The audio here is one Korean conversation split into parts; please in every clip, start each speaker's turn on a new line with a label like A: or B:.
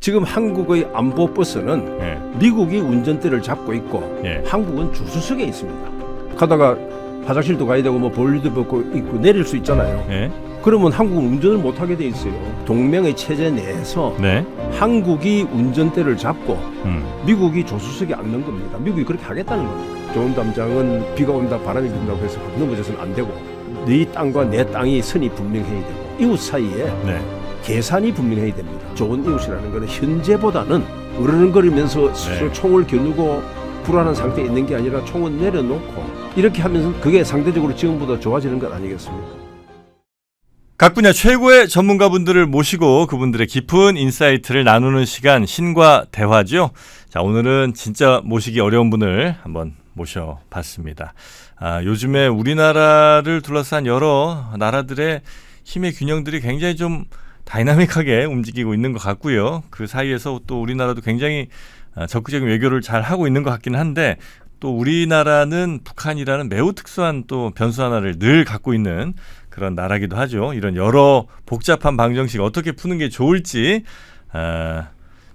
A: 지금 한국의 안보 버스는
B: 예.
A: 미국이 운전대를 잡고 있고
B: 예.
A: 한국은 주수석에 있습니다. 가다가 화장실도 가야 되고 뭐 볼일도 벗고 있고 내릴 수 있잖아요.
B: 예.
A: 그러면 한국은 운전을 못하게 돼 있어요. 동맹의 체제 내에서
B: 네.
A: 한국이 운전대를 잡고 미국이 조수석에 앉는 겁니다. 미국이 그렇게 하겠다는 겁니다. 좋은 담장은 비가 온다 바람이 분다고 해서 넘어져서는 안 되고 네 땅과 내 땅이 선이 분명해야 되고 이웃 사이에
B: 네.
A: 계산이 분명해야 됩니다. 좋은 이웃이라는 것은 현재보다는 으르렁거리면서 스스로 총을 겨누고 불안한 상태에 있는 게 아니라 총은 내려놓고 이렇게 하면서 그게 상대적으로 지금보다 좋아지는 것 아니겠습니까?
B: 각 분야 최고의 전문가분들을 모시고 그분들의 깊은 인사이트를 나누는 시간 신과 대화죠. 자, 오늘은 진짜 모시기 어려운 분을 한번 모셔봤습니다. 요즘에 우리나라를 둘러싼 여러 나라들의 힘의 균형들이 굉장히 좀 다이나믹하게 움직이고 있는 것 같고요. 그 사이에서 또 우리나라도 굉장히 적극적인 외교를 잘 하고 있는 것 같기는 한데 또 우리나라는 북한이라는 매우 특수한 또 변수 하나를 늘 갖고 있는 그런 나라기도 하죠. 이런 여러 복잡한 방정식 어떻게 푸는 게 좋을지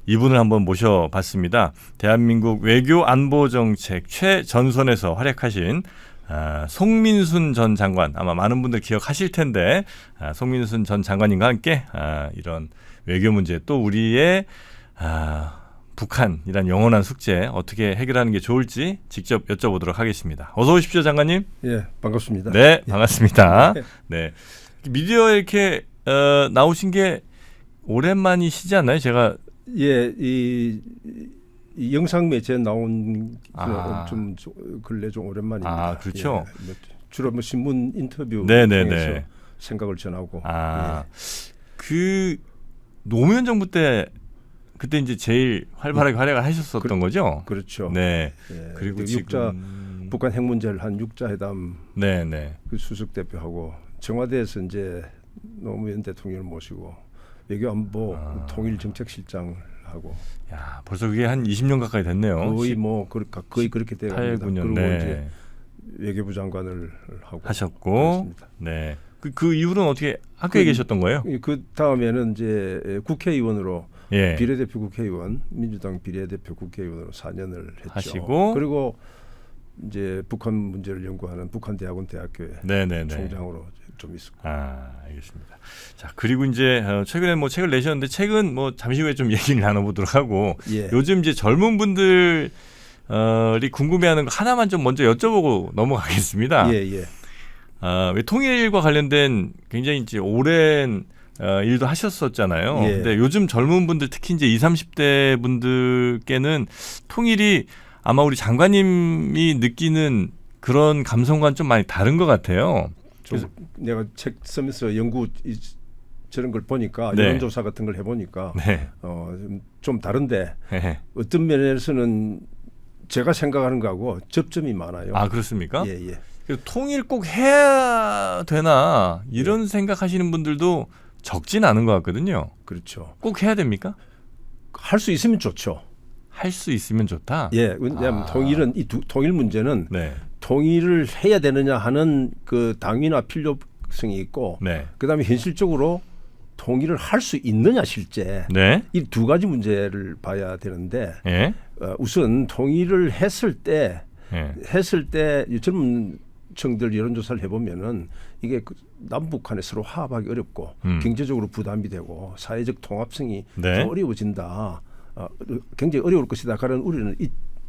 B: 이분을 한번 모셔봤습니다. 대한민국 외교 안보 정책 최전선에서 활약하신 송민순 전 장관, 아마 많은 분들 기억하실 텐데 송민순 전 장관님과 함께 이런 외교 문제 또 우리의 북한이란 영원한 숙제 어떻게 해결하는 게 좋을지 직접 여쭤보도록 하겠습니다. 어서 오십시오, 장관님.
A: 예, 반갑습니다.
B: 네, 반갑습니다. 네, 미디어에 이렇게 나오신 게 오랜만이시지 않나요? 제가
A: 이 영상 매체에 나온 좀 근래 좀 오랜만입니다.
B: 그렇죠.
A: 예, 주로 뭐 신문 인터뷰
B: 네네네.
A: 통해서 생각을 전하고.
B: 그 노무현 정부 때 그때 이제 제일 활발하게 활약을 하셨었던 거죠.
A: 그렇죠.
B: 네.
A: 예,
B: 그리고
A: 그
B: 지금
A: 북한 핵 문제를 한 육자회담
B: 네네.
A: 그 수석 대표하고 청와대에서 이제 노무현 대통령을 모시고 외교안보 통일정책실장을 하고.
B: 야, 벌써 그게 한 20년 가까이 됐네요.
A: 거의 그렇게 돼갑니다.
B: 8, 9년.
A: 그리고
B: 네.
A: 이제 외교부 장관을 하고
B: 하셨고.
A: 그렇습니다.
B: 네. 그 이후로는 어떻게 학교에 계셨던 거예요?
A: 그 다음에는 이제 국회의원으로
B: 예.
A: 비례대표 국회의원, 민주당 비례대표 국회의원으로 4년을 했죠.
B: 하시고
A: 그리고 이제 북한 문제를 연구하는 북한대학원 대학교의
B: 네네네.
A: 총장으로 좀 있었고.
B: 알겠습니다. 자, 그리고 이제 최근에 뭐 책을 내셨는데 책은 뭐 잠시 후에 좀 얘기를 나눠보도록 하고
A: 예.
B: 요즘 이제 젊은 분들이 궁금해하는 거 하나만 좀 먼저 여쭤보고 넘어가겠습니다.
A: 예.
B: 왜 통일과 관련된 굉장히 이제 오랜 일도 하셨었잖아요.
A: 예.
B: 근데 요즘 젊은 분들 특히 이제 20, 30대 분들께는 통일이 아마 우리 장관님이 느끼는 그런 감성과는 좀 많이 다른 것 같아요.
A: 좀 내가 책 쓰면서 연구 저런 걸 보니까
B: 네.
A: 여론조사 같은 걸 해보니까
B: 네.
A: 좀 다른데 어떤 면에서는 제가 생각하는 거하고 접점이 많아요.
B: 그렇습니까?
A: 예.
B: 그래서 통일 꼭 해야 되나 이런 생각하시는 분들도 적진 않은 것 같거든요.
A: 그렇죠.
B: 꼭 해야 됩니까?
A: 할 수 있으면 좋죠.
B: 할 수 있으면 좋다.
A: 예, 왜냐하면 통일은 통일 문제는
B: 네.
A: 통일을 해야 되느냐 하는 그 당위나 필요성이 있고,
B: 네.
A: 그다음에 현실적으로 통일을 할 수 있느냐 실제
B: 네.
A: 이 두 가지 문제를 봐야 되는데
B: 예.
A: 우선 통일을 했을 때
B: 예.
A: 젊은 층들 여론조사를 해보면은 이게 남북한에 서로 화합하기 어렵고 경제적으로 부담이 되고 사회적 통합성이
B: 네.
A: 더 어려워진다. 굉장히 어려울 것이다. 그런 우려는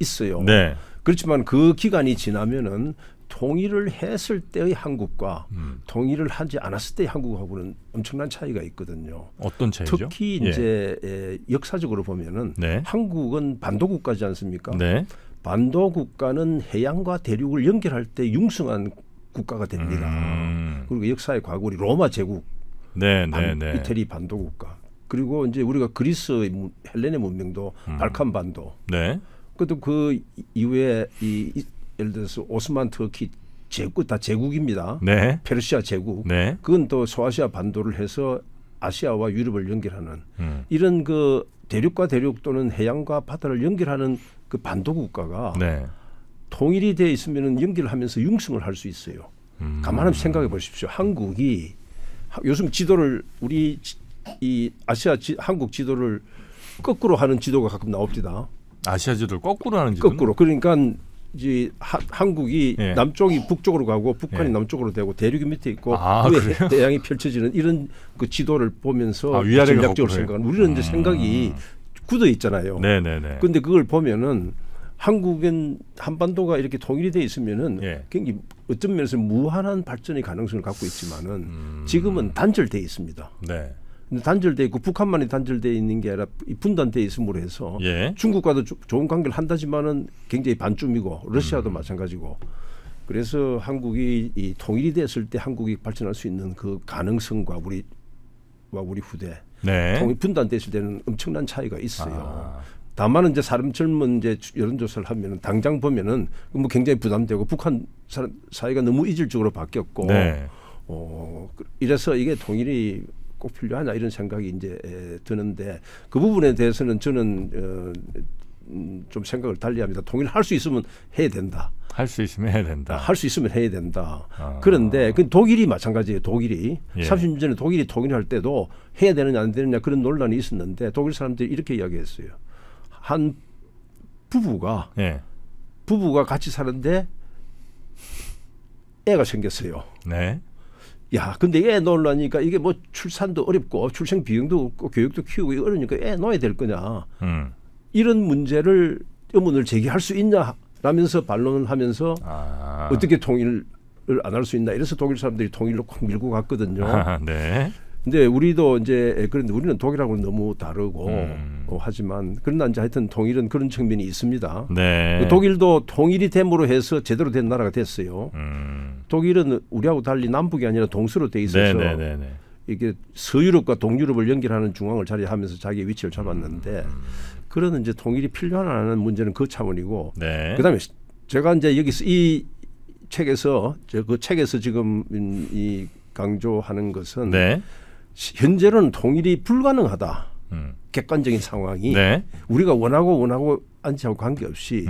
A: 있어요.
B: 네.
A: 그렇지만 그 기간이 지나면은 통일을 했을 때의 한국과 통일을 하지 않았을 때의 한국하고는 엄청난 차이가 있거든요.
B: 어떤 차이죠?
A: 특히 이제 역사적으로 보면은
B: 네.
A: 한국은 반도 국가지 않습니까?
B: 네.
A: 반도 국가는 해양과 대륙을 연결할 때 융성한 국가가 됩니다. 그리고 역사의 과거 우리 로마 제국,
B: 네.
A: 이태리 반도 국가. 그리고 이제 우리가 그리스 헬레네 문명도 발칸 반도.
B: 네.
A: 그것도 그 이후에 예를 들어서 오스만 터키 제국 다 제국입니다.
B: 네.
A: 페르시아 제국.
B: 네.
A: 그건 또 소아시아 반도를 해서 아시아와 유럽을 연결하는 이런 그 대륙과 대륙 또는 해양과 바다를 연결하는 그 반도 국가가
B: 네.
A: 통일이 돼 있으면은 연결하면서 융성을 할 수 있어요. 가만 한번 생각해 보십시오. 한국이 요즘 지도를 우리 이 아시아 한국 지도를 거꾸로 하는 지도가 가끔 나옵니다.
B: 아시아 지도를 거꾸로 하는 지도.
A: 거꾸로. 그러니까 이제 한국이
B: 예.
A: 남쪽이 북쪽으로 가고 북한이
B: 예.
A: 남쪽으로 되고 대륙이 밑에 있고
B: 아,
A: 위에
B: 그래요?
A: 대양이 펼쳐지는 이런 그 지도를 보면서
B: 위아래가
A: 전략적으로
B: 거꾸로요?
A: 생각하는 우리는 이제 생각이 굳어 있잖아요.
B: 네네네.
A: 근데 그걸 보면은 한국은 한반도가 이렇게 통일이 돼 있으면은
B: 예.
A: 굉장히 어떤 면에서 무한한 발전의 가능성을 갖고 있지만은 지금은 단절돼 있습니다.
B: 네.
A: 근데 단절돼 있고 북한만이 단절돼 있는 게 아니라 분단돼 있음으로 해서
B: 예.
A: 중국과도 좋은 관계를 한다지만은 굉장히 반쯤이고 러시아도 마찬가지고 그래서 한국이 이 통일이 됐을 때 한국이 발전할 수 있는 그 가능성과 우리 후대
B: 네.
A: 통일 분단됐을 때는 엄청난 차이가 있어요.
B: 아.
A: 다만 이제 사람 젊은 이제 여론조사를 하면은 당장 보면은 뭐 굉장히 부담되고 북한 사회가 너무 이질적으로 바뀌었고
B: 네.
A: 이래서 이게 통일이 꼭 필요하냐 이런 생각이 이제 드는데 그 부분에 대해서는 저는 좀 생각을 달리합니다. 통일할 수 있으면 해야 된다.
B: 할 수 있으면 해야 된다.
A: 할 수 있으면 해야 된다.
B: 아.
A: 그런데 그 독일이 마찬가지예요. 독일이
B: 예.
A: 30년 전에 독일이 통일할 때도 해야 되느냐 안 되느냐 그런 논란이 있었는데 독일 사람들이 이렇게 이야기했어요. 한 부부가
B: 예.
A: 같이 사는데 애가 생겼어요.
B: 네.
A: 야, 근데 애 놓으려니까 이게 뭐 출산도 어렵고 출생 비용도 없고 교육도 키우고 이거 어려우니까 애 놓아야 될 거냐. 이런 문제를 의문을 제기할 수 있냐라면서 반론을 하면서
B: 아.
A: 어떻게 통일을 안 할 수 있나. 이래서 독일 사람들이 통일로 콕 밀고 갔거든요.
B: 아, 네.
A: 근데 우리도 이제 그런데 우리는 독일하고는 너무 다르고 하지만 그러나 이제 하여튼 통일은 그런 측면이 있습니다.
B: 네.
A: 독일도 통일이 됨으로 해서 제대로 된 나라가 됐어요. 독일은 우리하고 달리 남북이 아니라 동서로 돼 있어서
B: 네네네.
A: 이게 서유럽과 동유럽을 연결하는 중앙을 자리하면서 자기의 위치를 잡았는데 그런 이제 통일이 필요하다는 문제는 그 차원이고
B: 네.
A: 그다음에 제가 이제 여기서 이 책에서 그 책에서 지금 이 강조하는 것은
B: 네.
A: 현재로는 통일이 불가능하다. 객관적인 상황이
B: 네.
A: 우리가 원하고 안지하고 관계없이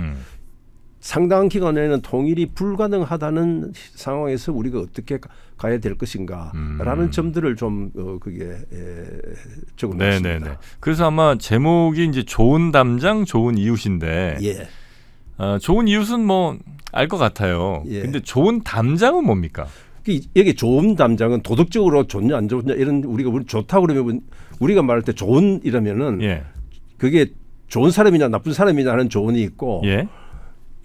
A: 상당한 기간에는 통일이 불가능하다는 상황에서 우리가 어떻게 가야 될 것인가라는 점들을 좀 그게 적어놨습니다.
B: 네네네. 그래서 아마 제목이 이제 좋은 담장, 좋은 이웃인데,
A: 예.
B: 좋은 이웃은 뭐 알 것 같아요.
A: 예.
B: 근데 좋은 담장은 뭡니까?
A: 여기 좋은 담장은 도덕적으로 좋냐 안 좋냐 이런 우리가 좋다 그러면 우리가 말할 때 좋은이라면은
B: 예.
A: 그게 좋은 사람이냐 나쁜 사람이냐 하는 조언이 있고
B: 예.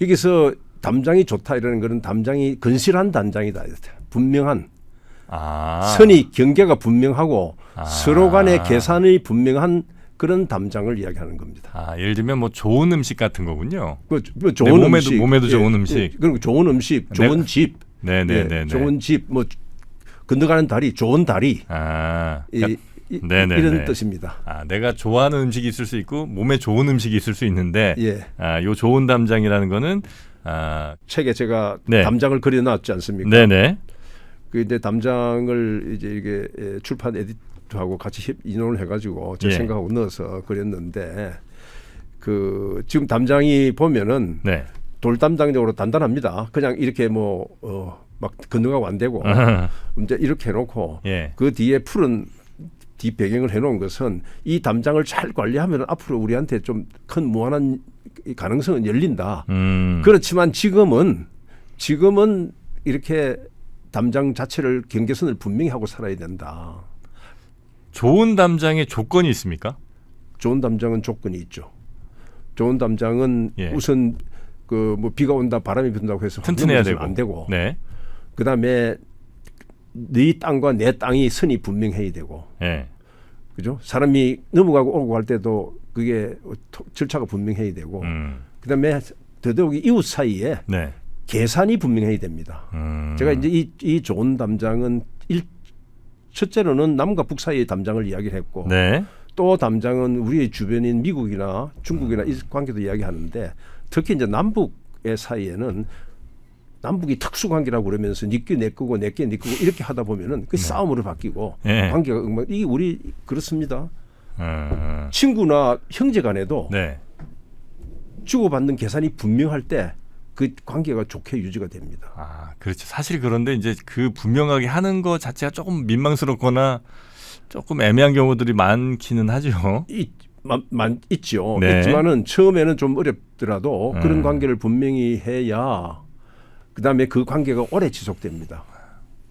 A: 여기서 담장이 좋다 이러는 거는 담장이 건실한 담장이다. 분명한 선의 경계가 분명하고 서로 간의 계산이 분명한 그런 담장을 이야기하는 겁니다.
B: 예를 들면 뭐 좋은 음식 같은 거군요.
A: 그 좋은 음식,
B: 몸에도 좋은 음식.
A: 그리고 좋은 음식, 좋은 집,
B: 네네네.
A: 좋은 집, 뭐 건너가는 다리, 좋은 다리, 이런 뜻입니다.
B: 내가 좋아하는 음식이 있을 수 있고 몸에 좋은 음식이 있을 수 있는데,
A: 예.
B: 요 좋은 담장이라는 거는
A: 책에 제가
B: 네.
A: 담장을 그려놨지 않습니까?
B: 네네.
A: 근데 담장을 이제 이게 출판 에디터하고 같이 인원을 해가지고 제
B: 예.
A: 생각하고 넣어서 그렸는데 그 지금 담장이 보면은
B: 네.
A: 돌담장적으로 단단합니다. 그냥 이렇게 막 건너가고 안 되고 이제 이렇게 해놓고
B: 예.
A: 그 뒤에 푸른 뒤 배경을 해놓은 것은 이 담장을 잘 관리하면 앞으로 우리한테 좀 큰 무한한 가능성은 열린다. 그렇지만 지금은 이렇게 담장 자체를 경계선을 분명히 하고 살아야 된다.
B: 좋은 담장에 조건이 있습니까?
A: 좋은 담장은 조건이 있죠. 좋은 담장은
B: 예.
A: 우선 그 뭐 비가 온다 바람이 분다고 해서
B: 튼튼해야 되고
A: 안 되고
B: 네.
A: 그다음에 네 땅과 내 땅이 선이 분명해야 되고
B: 예.
A: 그죠? 사람이 넘어가고 오고 할 때도 그게 절차가 분명해야 되고 그다음에 더더욱이 이웃 사이에
B: 네.
A: 계산이 분명해야 됩니다. 제가 이제 이 좋은 담장은 첫째로는 남과 북 사이의 담장을 이야기를 했고
B: 네.
A: 또 담장은 우리의 주변인 미국이나 중국이나 이 관계도 이야기하는데 특히 이제 남북의 사이에는 남북이 특수관계라고 그러면서 니께 내 거고 내께 네 거고 이렇게 하다 보면은 그 싸움으로 바뀌고 관계가 이게 우리 그렇습니다. 친구나 형제간에도
B: 네.
A: 주고받는 계산이 분명할 때 그 관계가 좋게 유지가 됩니다.
B: 그렇죠. 사실 그런데 이제 그 분명하게 하는 것 자체가 조금 민망스럽거나 조금 애매한 경우들이 많기는 하죠.
A: 있죠.
B: 네.
A: 있지만은 처음에는 좀 어렵더라도 그런 관계를 분명히 해야 그다음에 그 관계가 오래 지속됩니다.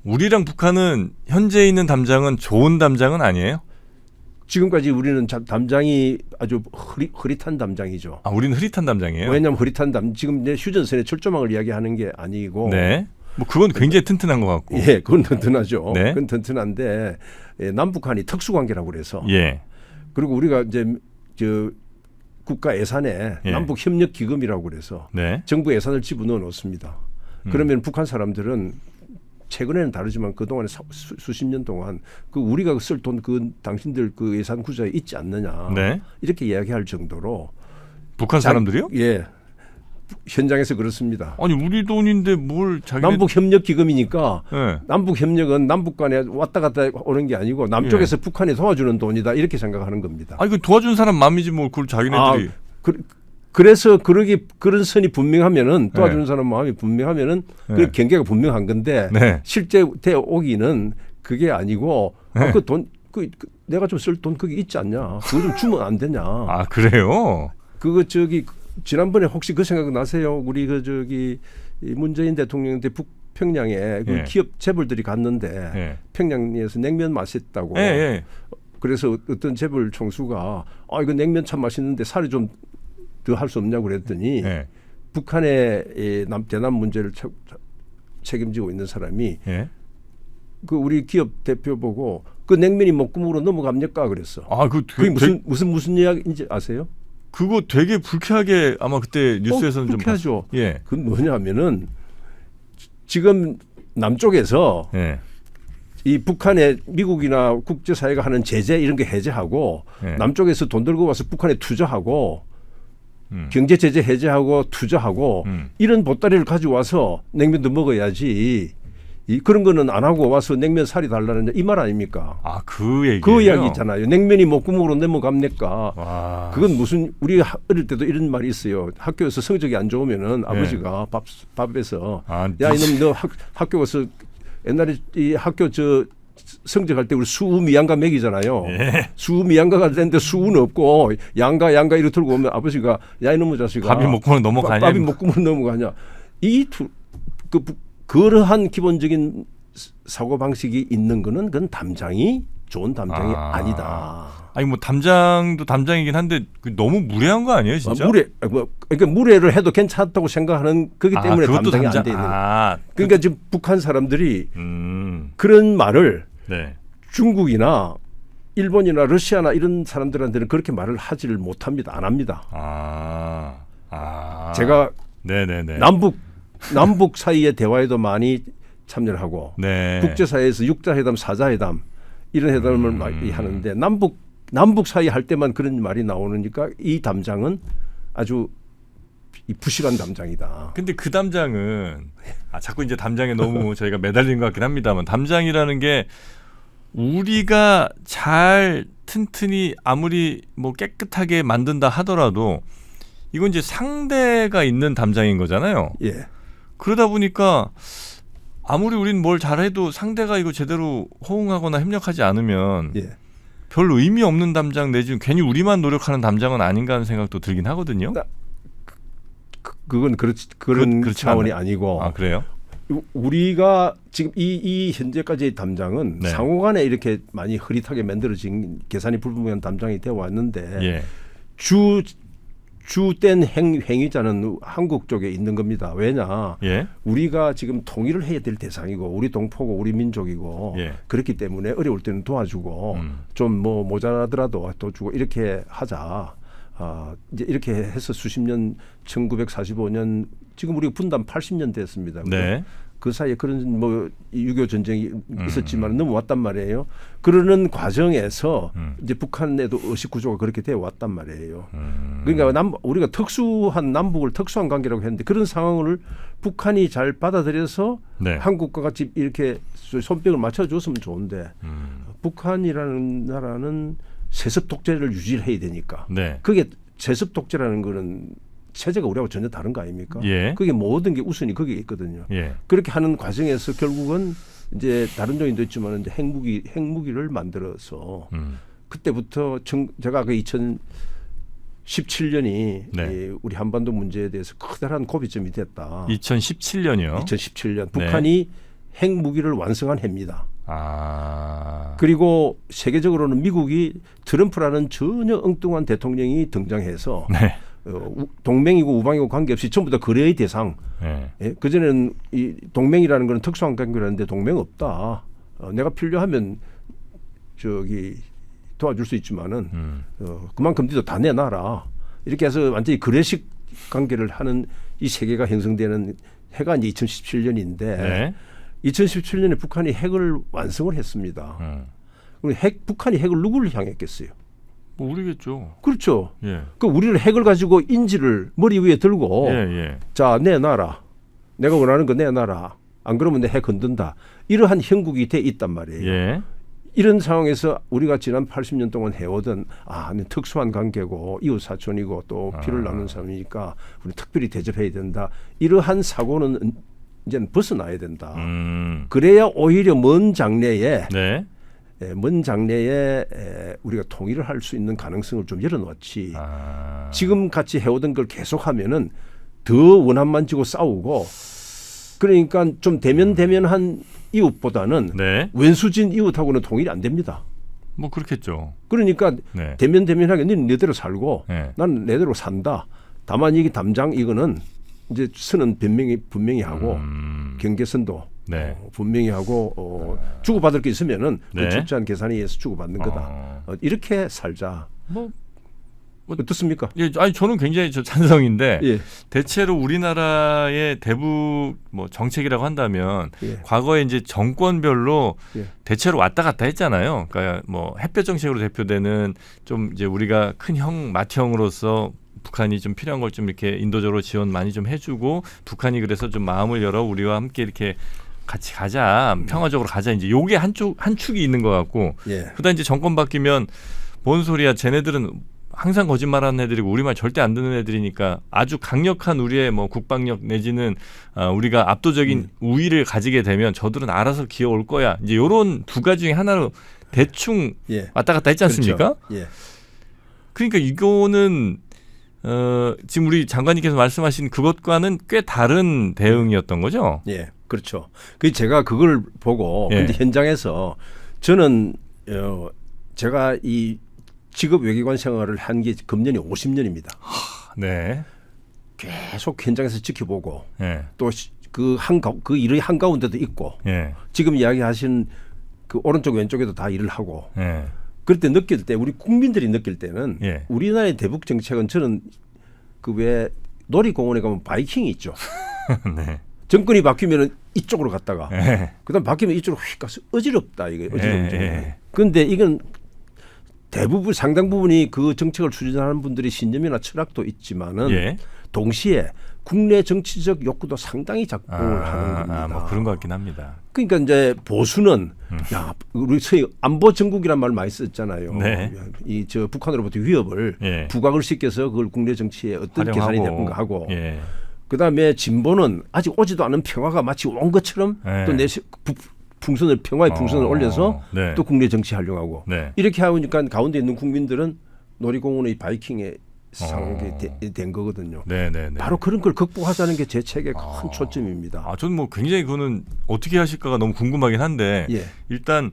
B: 우리랑 북한은 현재 있는 담장은 좋은 담장은 아니에요?
A: 지금까지 우리는 담장이 아주 흐릿한 담장이죠.
B: 아, 우리는 흐릿한 담장이에요?
A: 왜냐하면 흐릿한 지금 이제 휴전선의 철조망을 이야기하는 게 아니고.
B: 네. 뭐 그건 굉장히 튼튼한 것 같고.
A: 예, 그건 튼튼하죠.
B: 네.
A: 그건 튼튼한데 남북한이 특수관계라고 그래서.
B: 예.
A: 그리고 우리가 이제 국가 예산에
B: 예.
A: 남북협력기금이라고 그래서
B: 네.
A: 정부 예산을 집어넣어 놓습니다. 그러면 북한 사람들은 최근에는 다르지만 그동안에 수십 년 동안 그 우리가 쓸 돈 그 당신들 그 예산 구조에 있지 않느냐.
B: 네.
A: 이렇게 이야기할 정도로.
B: 북한 사람들이요?
A: 예. 현장에서 그렇습니다.
B: 아니 우리 돈인데 뭘 자기네
A: 남북협력기금이니까
B: 네.
A: 남북협력은 남북 간에 왔다 갔다 오는 게 아니고 남쪽에서 북한이 도와주는 돈이다 이렇게 생각하는 겁니다.
B: 아니 그 도와준 사람 마음이지 뭐 그걸 자기네들이
A: 그래서 그런 선이 분명하면은 도와주는 사람 마음이 분명하면은 그 경계가 분명한 건데
B: 네.
A: 실제 되오기는 그게 아니고
B: 네.
A: 그 돈 내가 좀 쓸 돈 거기 있지 않냐? 그거 좀 주면 안 되냐?
B: 아 그래요?
A: 그거 지난번에 혹시 그 생각 나세요? 우리 이 문재인 대통령 때 북평양에 그 기업 재벌들이 갔는데 평양에서 냉면 맛있다고. 그래서 어떤 재벌 총수가 이거 냉면 참 맛있는데 살이 좀 더 할 수 없냐고 그랬더니 북한의 대남 문제를 책임지고 있는 사람이 그 우리 기업 대표 보고 그 냉면이 목구멍으로 넘어갑니까 그랬어. 그게 무슨 이야기인지 아세요?
B: 그거 되게 불쾌하게 아마 그때 뉴스에서는 좀
A: 불쾌하죠.
B: 예.
A: 그건 뭐냐면은 지금 남쪽에서 이 북한에 미국이나 국제사회가 하는 제재 이런 게 해제하고 남쪽에서 돈 들고 와서 북한에 투자하고 경제 제재 해제하고 투자하고 이런 보따리를 가져와서 냉면도 먹어야지. 그런 거는 안 하고 와서 냉면 살이 달라는 이 말 아닙니까?
B: 그 얘기예요?
A: 그 이야기 있잖아요. 냉면이 목구멍으로 넘어갑니까? 그건 무슨 우리 어릴 때도 이런 말이 있어요. 학교에서 성적이 안 좋으면은 아버지가 밥에서 야 이놈 너 학교 가서 옛날에 이 학교 성적할 때 우리 수우 미양가 먹이잖아요. 수우 미양가가 되는데 수우는 없고 양가 이렇게 들고 오면 아버지가 야 이놈의 자식아
B: 밥이 목구멍 넘어가냐?
A: 밥이 목구멍 넘어가냐? 그러한 기본적인 사고 방식이 있는 거는 그건 담장이 좋은 담장이 아니다.
B: 아니 뭐 담장도 담장이긴 한데 너무 무례한 거 아니에요, 진짜?
A: 그러니까 무례를 해도 괜찮다고 생각하는 거기 때문에 담장이 안 돼 있는 거예요. 그러니까 지금 북한 사람들이 그런 말을 중국이나 일본이나 러시아나 이런 사람들한테는 그렇게 말을 하지를 못합니다. 안 합니다. 제가 남북 사이의 대화에도 많이 참여를 하고 국제사회에서 6자회담, 4자회담 이런 회담을 많이 하는데 남북 사이 할 때만 그런 말이 나오니까 이 담장은 아주 부실한 담장이다.
B: 근데 그 담장은 자꾸 이제 담장에 너무 저희가 매달린 것 같긴 합니다만 담장이라는 게 우리가 잘 튼튼히 아무리 뭐 깨끗하게 만든다 하더라도 이건 이제 상대가 있는 담장인 거잖아요. 그러다 보니까 아무리 우린 뭘 잘해도 상대가 이거 제대로 호응하거나 협력하지 않으면 별 의미 없는 담장 내지는 괜히 우리만 노력하는 담장은 아닌가 하는 생각도 들긴 하거든요.
A: 그건 그런 차원이 아니고.
B: 그래요?
A: 우리가 지금 이 현재까지의 담장은 상호간에 이렇게 많이 흐릿하게 만들어진 계산이 불분명한 담장이 되어 왔는데 주된 행위자는 한국 쪽에 있는 겁니다. 왜냐? 우리가 지금 통일을 해야 될 대상이고 우리 동포고 우리 민족이고 그렇기 때문에 어려울 때는 도와주고 좀 뭐 모자라더라도 도와주고 이렇게 하자. 이제 이렇게 해서 수십 년 1945년 지금 우리가 분단 80년 됐습니다. 그 사이에 그런 뭐 6.25 전쟁이 있었지만 넘어왔단 말이에요. 그러는 과정에서 이제 북한에도 의식 구조가 그렇게 되어 왔단 말이에요. 그러니까 우리가 남북을 특수한 관계라고 했는데 그런 상황을 북한이 잘 받아들여서 한국과 같이 이렇게 손뼉을 맞춰줬으면 좋은데 북한이라는 나라는 세습 독재를 유지를 해야 되니까 그게 세습 독재라는 거는 체제가 우리하고 전혀 다른 거 아닙니까? 그게 모든 게 우선이 거기에 있거든요. 그렇게 하는 과정에서 결국은 이제 다른 요인도 있지만 이제 핵무기를 만들어서 그때부터 제가 그 2017년이
B: 네.
A: 우리 한반도 문제에 대해서 커다란 고비점이 됐다.
B: 2017년이요?
A: 2017년 북한이 핵무기를 완성한 해입니다.
B: 아.
A: 그리고 세계적으로는 미국이 트럼프라는 전혀 엉뚱한 대통령이 등장해서
B: 네.
A: 동맹이고 우방이고 관계없이 전부 다 거래의 대상.
B: 네.
A: 예? 그전에는 이 동맹이라는 건 특수한 관계라는데 동맹 없다. 내가 필요하면 저기 도와줄 수 있지만은 그만큼 니도 다 내놔라. 이렇게 해서 완전히 거래식 관계를 하는 이 세계가 형성되는 해가 이제 2017년인데
B: 네.
A: 2017년에 북한이 핵을 완성을 했습니다. 그럼 북한이 핵을 누구를 향했겠어요?
B: 뭐 우리겠죠.
A: 그렇죠.
B: 예.
A: 그 우리를 핵을 가지고 인지를 머리 위에 들고
B: 예.
A: 자 내놔라. 내가 원하는 거 내놔라. 안 그러면 내 핵 흔든다. 이러한 형국이 돼 있단 말이에요.
B: 예.
A: 이런 상황에서 우리가 지난 80년 동안 해오던 특수한 관계고 이웃 사촌이고 또 피를 나누는 사람이니까 우리 특별히 대접해야 된다. 이러한 사고는 이제는 벗어나야 된다. 그래야 오히려 먼 장래에
B: 네.
A: 우리가 통일을 할 수 있는 가능성을 좀 열어놓지. 지금 같이 해오던 걸 계속하면은 더 원한만 지고 싸우고 그러니까 좀 대면한 이웃보다는
B: 네.
A: 왼수진 이웃하고는 통일이 안 됩니다.
B: 뭐 그렇겠죠.
A: 그러니까
B: 네.
A: 대면하게 너는 내대로 살고
B: 네.
A: 나는 내대로 산다. 다만 이게 담장 이거는 이제 선은 분명히 하고 경계선도
B: 네.
A: 분명히 하고 주고받을 게 있으면은
B: 네.
A: 그 철저한 계산에 의해서 주고받는 거다. 이렇게 살자.
B: 뭐
A: 어떻습니까?
B: 예, 아니 저는 굉장히 찬성인데
A: 예.
B: 대체로 우리나라의 대북 뭐 정책이라고 한다면
A: 예.
B: 과거에 이제 정권별로
A: 예.
B: 대체로 왔다 갔다 했잖아요. 그러니까 뭐 햇볕 정책으로 대표되는 좀 이제 우리가 큰 형 맏형으로서 북한이 좀 필요한 걸 좀 이렇게 인도적으로 지원 많이 좀 해주고 북한이 그래서 좀 마음을 열어 우리와 함께 이렇게 같이 가자 평화적으로 가자 이제 요게 한 축이 있는 것 같고
A: 예.
B: 그다음 이제 정권 바뀌면 뭔 소리야 쟤네들은 항상 거짓말하는 애들이고 우리말 절대 안 듣는 애들이니까 아주 강력한 우리의 뭐 국방력 내지는 우리가 압도적인 우위를 가지게 되면 저들은 알아서 기어올 거야. 이제 이런 두 가지 중에 하나로 대충
A: 예.
B: 왔다 갔다 했지 않습니까?
A: 그렇죠. 예.
B: 그러니까 이거는 지금 우리 장관님께서 말씀하신 그것과는 꽤 다른 대응이었던 거죠.
A: 예, 그렇죠. 그 제가 그걸 보고
B: 예.
A: 근데 현장에서 저는 제가 이 직업 외교관 생활을 한 게 금년이 50년입니다.
B: 네.
A: 계속 현장에서 지켜보고
B: 예.
A: 또 그 일의 한가운데도 있고
B: 예.
A: 지금 이야기하신 그 오른쪽 왼쪽에도 다 일을 하고
B: 예.
A: 그럴 때 느낄 때 우리 국민들이 느낄 때는
B: 예.
A: 우리나라의 대북 정책은 저는 그 왜 놀이공원에 가면 바이킹이 있죠.
B: 네.
A: 정권이 바뀌면은 이쪽으로 갔다가
B: 예.
A: 그다음 바뀌면 이쪽으로 휙 가서 어지럽다 이게 어지럽죠.
B: 예.
A: 그런데 이건 대부분 상당 부분이 그 정책을 추진하는 분들이 신념이나 철학도 있지만은
B: 예.
A: 동시에 국내 정치적 욕구도 상당히 작동을 하는 겁니다.
B: 뭐 그런 것 같긴 합니다.
A: 그러니까 이제 보수는 야 우리 소위 안보 정국이란 말 많이 썼잖아요.
B: 네.
A: 이 저 북한으로부터 위협을
B: 예.
A: 부각을 시켜서 그걸 국내 정치에 어떤
B: 활용하고.
A: 계산이 되는가 하고.
B: 예.
A: 그다음에 진보는 아직 오지도 않은 평화가 마치 온 것처럼
B: 네.
A: 또 풍선을 평화의 풍선을 올려서
B: 네.
A: 또 국내 정치 하려고 하고
B: 네.
A: 이렇게 하니까 가운데 있는 국민들은 놀이공원의 바이킹에 상하게 된 거거든요.
B: 네네네.
A: 바로 그런 걸 극복하자는 게 제 책의 큰 초점입니다.
B: 저는 뭐 굉장히 그거는 어떻게 하실까가 너무 궁금하긴 한데
A: 예.
B: 일단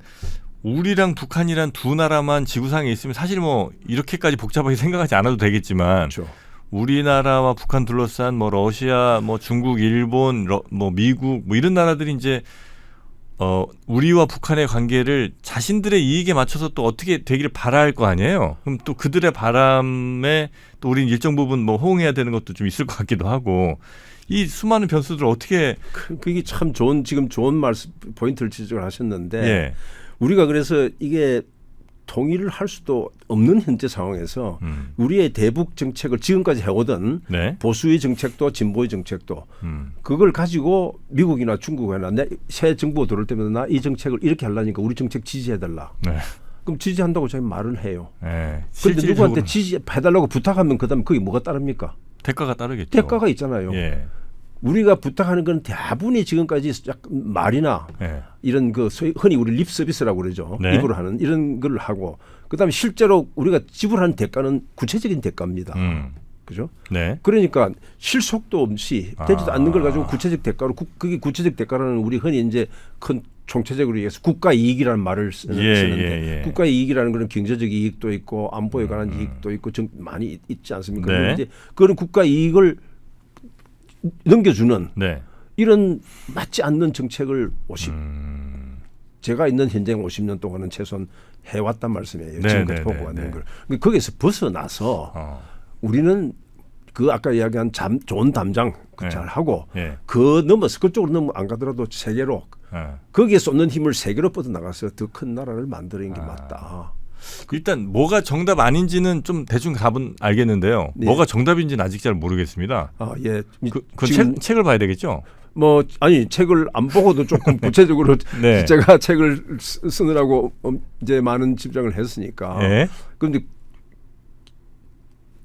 B: 우리랑 북한이란 두 나라만 지구상에 있으면 사실 뭐 이렇게까지 복잡하게 생각하지 않아도 되겠지만
A: 그렇죠.
B: 우리나라와 북한 둘러싼 뭐 러시아, 뭐 중국, 일본, 뭐 미국 뭐 이런 나라들이 이제 우리와 북한의 관계를 자신들의 이익에 맞춰서 또 어떻게 되기를 바랄 거 아니에요. 그럼 또 그들의 바람에 또 우리는 일정 부분 뭐 호응해야 되는 것도 좀 있을 것 같기도 하고 이 수많은 변수들을 어떻게
A: 그게 참 지금 좋은 말씀 포인트를 지적을 하셨는데
B: 예.
A: 우리가 그래서 이게 통일을 할 수도 없는 현재 상황에서 우리의 대북 정책을 지금까지 해오던
B: 네.
A: 보수의 정책도 진보의 정책도 그걸 가지고 미국이나 중국이나 새 정부가 들어올 때마다 나 이 정책을 이렇게 하려니까 우리 정책 지지해달라.
B: 네.
A: 그럼 지지한다고 자기 말을 해요.
B: 네.
A: 그런데 누구한테 지지해달라고 부탁하면 그다음 그게 뭐가 따릅니까?
B: 대가가 따르겠죠.
A: 대가가 있잖아요.
B: 예.
A: 우리가 부탁하는 건 대부분이 지금까지 말이나
B: 예.
A: 이런 그 흔히 우리 립 서비스라고 그러죠.
B: 네.
A: 입으로 하는 이런 걸 하고 그다음에 실제로 우리가 지불하는 대가는 구체적인 대가입니다. 그죠?
B: 네.
A: 그러니까 실속도 없이 되지도 않는 걸 가지고 구체적 대가로 그게 구체적 대가라는 우리 흔히 이제 큰 총체적으로 얘기해서 국가 이익이라는 말을 쓰는데 국가 이익이라는 거는 경제적 이익도 있고 안보에 관한 이익도 있고 많이 있지 않습니까?
B: 네.
A: 그런데 그런 국가 이익을 넘겨주는
B: 네.
A: 이런 맞지 않는 정책을 제가 있는 현장 50년 동안은 최소한 해왔단 말씀이에요.
B: 네,
A: 지금까지
B: 네,
A: 보고
B: 네,
A: 왔는
B: 네.
A: 걸. 거기에서 벗어나서 우리는 그 아까 이야기한 좋은 담장
B: 네.
A: 잘 하고
B: 네.
A: 그 넘어서 그쪽으로 넘어 안 가더라도 세계로 거기에 쏟는 힘을 세계로 뻗어 나가서 더 큰 나라를 만드는 게 맞다.
B: 일단 뭐가 정답 아닌지는 좀 대충 답은 알겠는데요.
A: 네.
B: 뭐가 정답인지는 아직 잘 모르겠습니다.
A: 예.
B: 그건
A: 지금
B: 책을 봐야 되겠죠?
A: 뭐 아니 책을 안 보고도 조금 구체적으로
B: 네.
A: 제가 책을 쓰느라고 이제 많은 집중을 했으니까.
B: 네.
A: 그런데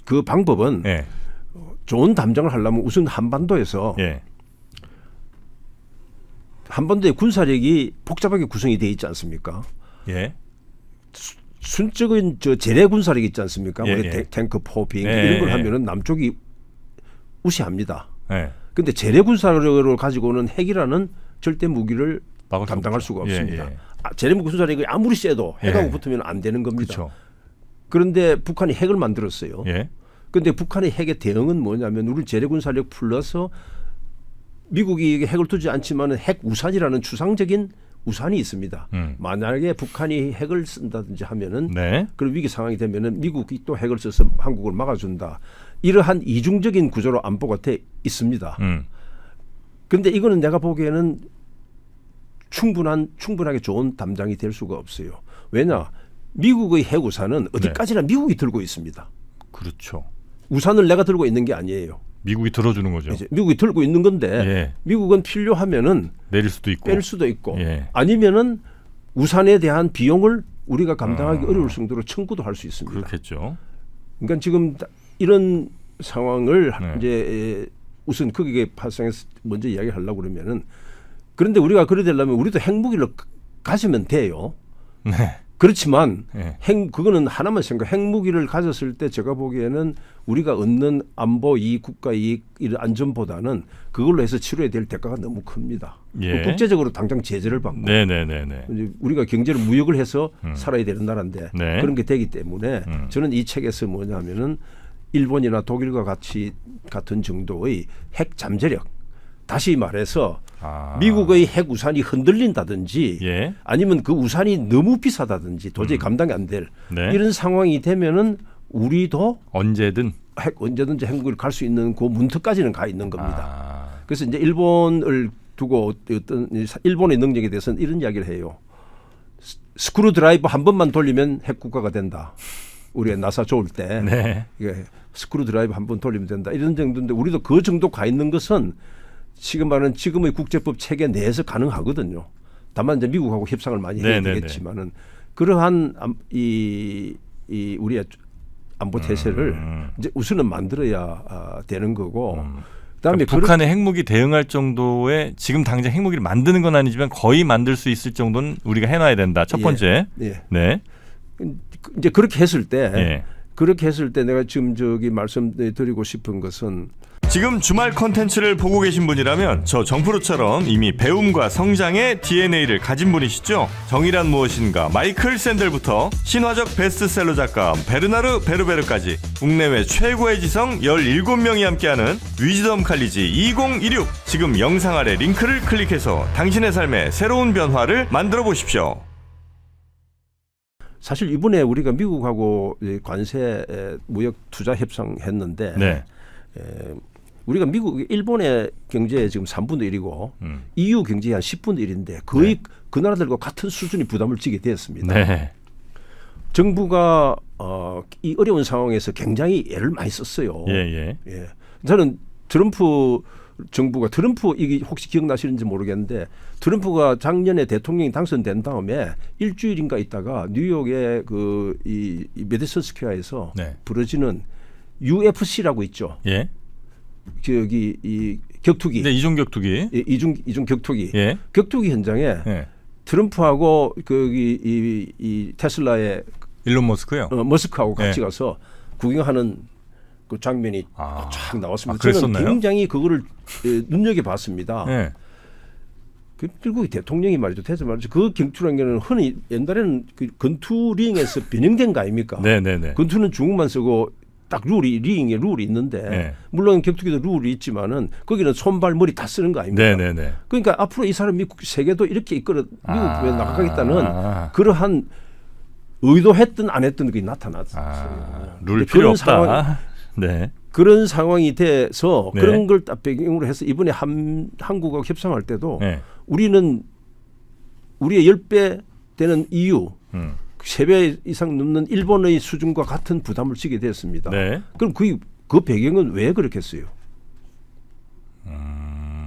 A: 그 방법은
B: 네.
A: 좋은 담장을 하려면 우선 한반도에서
B: 예.
A: 한반도의 군사력이 복잡하게 구성이 되어 있지 않습니까?
B: 예.
A: 순적인 저 재래 군사력 있지 않습니까?
B: 예,
A: 우리
B: 예.
A: 탱크, 포, 비행기
B: 예,
A: 이런 걸
B: 예.
A: 하면은 남쪽이 우세합니다.
B: 예.
A: 근데 재래 군사력을 가지고는 핵이라는 절대 무기를
B: 막을 수
A: 감당할
B: 없죠.
A: 수가
B: 예,
A: 없습니다.
B: 예.
A: 재래 군사력이 아무리 세도 핵하고
B: 예.
A: 붙으면 안 되는 겁니다.
B: 그렇죠.
A: 그런데 북한이 핵을 만들었어요.
B: 예.
A: 그런데 북한의 핵의 대응은 뭐냐면 우리 재래 군사력 플러스 미국이 핵을 두지 않지만 핵 우산이라는 추상적인 우산이 있습니다. 만약에 북한이 핵을 쓴다든지 하면은
B: 네.
A: 그런 위기 상황이 되면은 미국이 또 핵을 써서 한국을 막아준다. 이러한 이중적인 구조로 안보가 돼 있습니다. 그런데 이거는 내가 보기에는 충분하게 좋은 담장이 될 수가 없어요. 왜냐? 미국의 핵 우산은 어디까지나 미국이 들고 있습니다.
B: 그렇죠.
A: 우산을 내가 들고 있는 게 아니에요.
B: 미국이 들어주는 거죠.
A: 이제 미국이 들고 있는 건데
B: 예.
A: 미국은 필요하면은
B: 내릴 수도 있고.
A: 뺄 수도 있고
B: 예.
A: 아니면은 우산에 대한 비용을 우리가 감당하기 어려울 정도로 청구도 할 수 있습니다.
B: 그렇겠죠.
A: 그러니까 지금 이런 상황을
B: 네.
A: 이제 우선 거기에 발생해서 먼저 이야기하려고 그러면은 그런데 우리가 그래 되려면 우리도 핵무기를 가지면 돼요.
B: 네.
A: 그렇지만
B: 예.
A: 그거는 하나만 생각. 핵무기를 가졌을 때 제가 보기에는 우리가 얻는 안보 이익, 국가 이익, 이런 안전보다는 그걸로 해서 치러야 될 대가가 너무 큽니다.
B: 예.
A: 국제적으로 당장 제재를 받고
B: 네네네네.
A: 이제 우리가 경제를 무역을 해서 살아야 되는 나라인데
B: 네.
A: 그런 게 되기 때문에 저는 이 책에서 뭐냐면은 일본이나 독일과 같은 정도의 핵 잠재력. 다시 말해서 미국의 핵 우산이 흔들린다든지
B: 예.
A: 아니면 그 우산이 너무 비싸다든지 도저히 감당이 안 될
B: 네.
A: 이런 상황이 되면은 우리도
B: 언제든.
A: 언제든지 핵무기를 갈 수 있는 그 문턱까지는 가 있는 겁니다.
B: 아.
A: 그래서 이제 일본을 두고 어떤 일본의 능력에 대해서는 이런 이야기를 해요. 스크루 드라이버 한 번만 돌리면 핵 국가가 된다. 우리가 나사 좋을 때
B: 네.
A: 이게 스크루 드라이버 한 번 돌리면 된다. 이런 정도인데 우리도 그 정도 가 있는 것은 지금 말하는 지금의 국제법 체계 내에서 가능하거든요. 다만 이제 미국하고 협상을 많이 해야
B: 네네네.
A: 되겠지만은 그러한 이 우리의 안보 태세를 이제 우선은 만들어야 되는 거고. 그다음에
B: 그러니까 북한의 핵무기 대응할 정도의 지금 당장 핵무기를 만드는 건 아니지만 거의 만들 수 있을 정도는 우리가 해놔야 된다. 첫 번째.
A: 예.
B: 네.
A: 이제 그렇게 했을 때
B: 예.
A: 그렇게 했을 때 내가 지금 말씀드리고 싶은 것은
B: 지금 주말 콘텐츠를 보고 계신 분이라면 저 정프로처럼 이미 배움과 성장의 DNA를 가진 분이시죠. 정의란 무엇인가 마이클 샌델부터 신화적 베스트셀러 작가 베르나르 베르베르까지 국내외 최고의 지성 17명이 함께하는 위즈덤 칼리지 2016. 지금 영상 아래 링크를 클릭해서 당신의 삶에 새로운 변화를 만들어 보십시오.
A: 사실 이번에 우리가 미국하고 관세 무역 투자 협상했는데
B: 네.
A: 우리가 일본의 경제의 지금 3분의 1이고 EU 경제의 한 10분의 1인데 거의 그 나라들과 같은 수준의 부담을 지게 되었습니다.
B: 네.
A: 정부가 이 어려운 상황에서 굉장히 애를 많이 썼어요.
B: 예.
A: 저는 트럼프 이게 혹시 기억나시는지 모르겠는데 트럼프가 작년에 대통령이 당선된 다음에 일주일인가 있다가 뉴욕의 이 메디슨 스퀘어에서
B: 네.
A: 벌어지는 UFC라고 있죠.
B: 예.
A: 저기 이 격투기.
B: 네, 이중 격투기.
A: 이중 격투기.
B: 예.
A: 격투기 현장에
B: 예.
A: 트럼프하고 이 테슬라의
B: 일론 머스크요?
A: 머스크하고 같이
B: 네.
A: 가서 구경하는 그 장면이 쫙 나왔습니다. 저는
B: 그랬었나요?
A: 굉장히 그거를 눈여겨봤습니다.
B: 네.
A: 그 미국의 대통령이 말이죠. 대체 말이죠. 그 격투라는 게 흔히 옛날에는 그 권투링에서 변형된 거 아닙니까?
B: 네네네.
A: 권투는 중국만 쓰고 딱 링에 룰이 있는데
B: 네.
A: 물론 격투기도 룰이 있지만은 거기는 손발 머리 다 쓰는 거 아닙니까?
B: 네네네.
A: 그러니까 앞으로 이 사람이 세계도 이렇게 이끌어 미국에 나가겠다는 그러한 의도했든 안 했든 그게 나타났어요.
B: 룰 필요 없다.
A: 상황,
B: 네.
A: 그런 상황이 돼서
B: 네.
A: 그런 걸 딱 배경으로 해서 이번에 한국하고 협상할 때도
B: 네.
A: 우리는 우리의 10배 되는 EU 3배 이상 넘는 일본의 수준과 같은 부담을 지게 됐습니다.
B: 네.
A: 그럼 그 배경은 왜 그렇겠어요?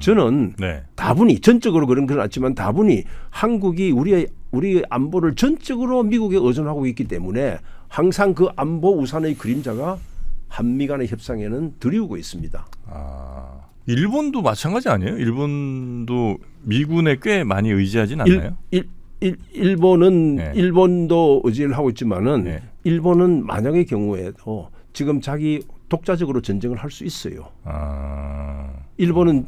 A: 저는
B: 네.
A: 다분히 전적으로 그런 건 않지만 다분히 한국이 우리의 안보를 전적으로 미국에 의존하고 있기 때문에 항상 그 안보 우산의 그림자가 한미 간의 협상에는 드리우고 있습니다.
B: 일본도 마찬가지 아니에요? 일본도 미군에 꽤 많이 의지하진 않나요?
A: 일본은
B: 네.
A: 일본도 의지를 하고 있지만은
B: 네.
A: 일본은 만약의 경우에도 지금 자기 독자적으로 전쟁을 할 수 있어요. 일본은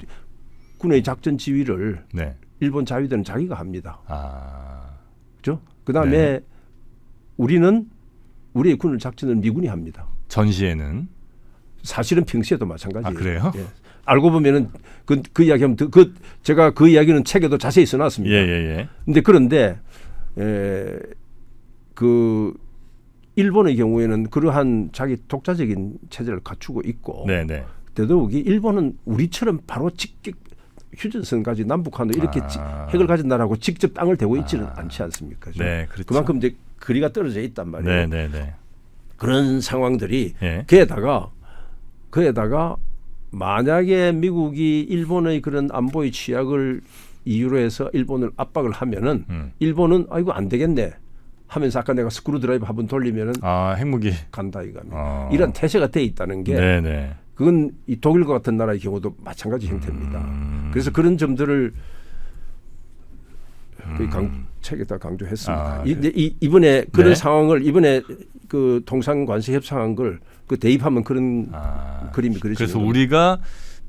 A: 군의 작전 지휘를
B: 네.
A: 일본 자위대는 자기가 합니다. 그렇죠? 그다음에
B: 네.
A: 우리는 우리의 군을 작전을 미군이 합니다.
B: 전시에는
A: 사실은 평시에도 마찬가지예요.
B: 그래요?
A: 예. 알고 보면은 그 이야기하면 제가 그 이야기는 책에도 자세히 써놨습니다.
B: 예예예.
A: 그런데 그 일본의 경우에는 그러한 자기 독자적인 체제를 갖추고 있고
B: 네네.
A: 더더욱이 일본은 우리처럼 바로 직접 휴전선까지 남북한으로 이렇게 핵을 가진 나라하고 직접 땅을 대고 있지는 않지 않습니까?
B: 네, 그렇죠.
A: 그만큼 이제 거리가 떨어져 있단 말이에요.
B: 네네네.
A: 그런 상황들이
B: 예.
A: 그에다가 만약에 미국이 일본의 그런 안보의 취약을 이유로 해서 일본을 압박을 하면은 일본은 아이고 안 되겠네 하면서 아까 내가 스크루드라이버 한번 돌리면은
B: 핵무기
A: 간다 이겁니다. 이런 태세가 돼 있다는 게
B: 네네.
A: 그건 이 독일과 같은 나라의 경우도 마찬가지 형태입니다. 그래서 그런 점들을 책에다 강조했습니다. 이번에 그런
B: 네.
A: 상황을 이번에 그 통상관세 협상한 걸 그 대입하면 그런 그림이 그려지는
B: 그래서
A: 겁니다.
B: 우리가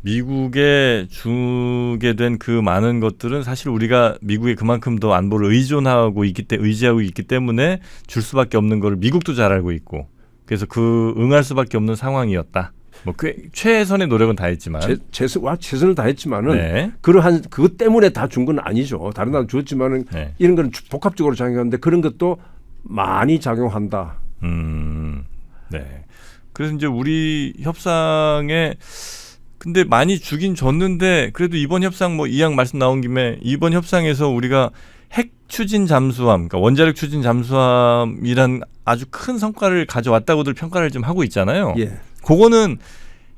B: 미국에 주게 된 그 많은 것들은 사실 우리가 미국에 그만큼 더 안보를 의지하고 있기 때문에 줄 수밖에 없는 거를 미국도 잘 알고 있고 그래서 그 응할 수밖에 없는 상황이었다. 뭐 최선의 노력은 다했지만
A: 최선을 다했지만은
B: 네.
A: 그러한 그것 때문에 다 준 건 아니죠. 다른 나라 줬지만은
B: 네.
A: 이런 건 복합적으로 작용하는데 그런 것도 많이 작용한다.
B: 네. 그래서 이제 우리 협상에 근데 많이 주긴 줬는데 그래도 이번 협상 뭐 이양 말씀 나온 김에 이번 협상에서 우리가 핵 추진 잠수함, 그러니까 원자력 추진 잠수함이란 아주 큰 성과를 가져왔다고들 평가를 좀 하고 있잖아요.
A: 예.
B: 그거는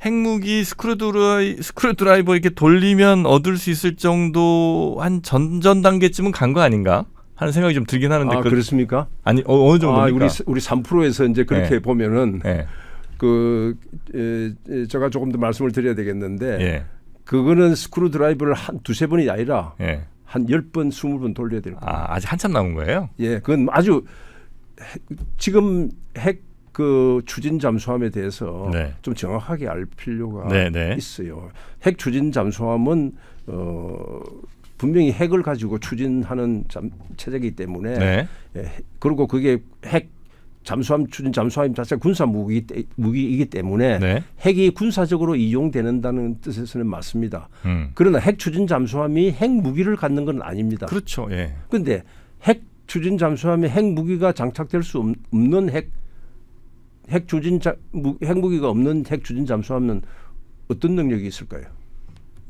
B: 핵무기 스크루드라이버 이렇게 돌리면 얻을 수 있을 정도 한 전전 단계쯤은 간 거 아닌가 하는 생각이 좀 들긴 하는데
A: 그렇습니까?
B: 아니 어느 정도입니까?
A: 우리 3%에서 이제 그렇게
B: 네.
A: 보면은
B: 네.
A: 제가 조금 더 말씀을 드려야 되겠는데
B: 예.
A: 그거는 스크루드라이버를 한 두세 번이 아니라
B: 예.
A: 한 10번, 20번 돌려야 될 거예요.
B: 아직 한참 남은 거예요?
A: 예, 그건 아주 지금 핵 그 추진 잠수함에 대해서
B: 네.
A: 좀 정확하게 알 필요가
B: 네.
A: 있어요. 핵 추진 잠수함은 분명히 핵을 가지고 추진하는 체제이기 때문에
B: 네.
A: 그리고 그게 핵 잠수함 추진 잠수함 자체가 군사 무기이기 때문에
B: 네.
A: 핵이 군사적으로 이용되는다는 뜻에서는 맞습니다. 그러나 핵 추진 잠수함이 핵 무기를 갖는 건 아닙니다.
B: 그렇죠. 예.
A: 그런데 핵 추진 잠수함에 핵 무기가 장착될 수 없는 핵무기가 없는 핵 추진 잠수함은 어떤 능력이 있을까요?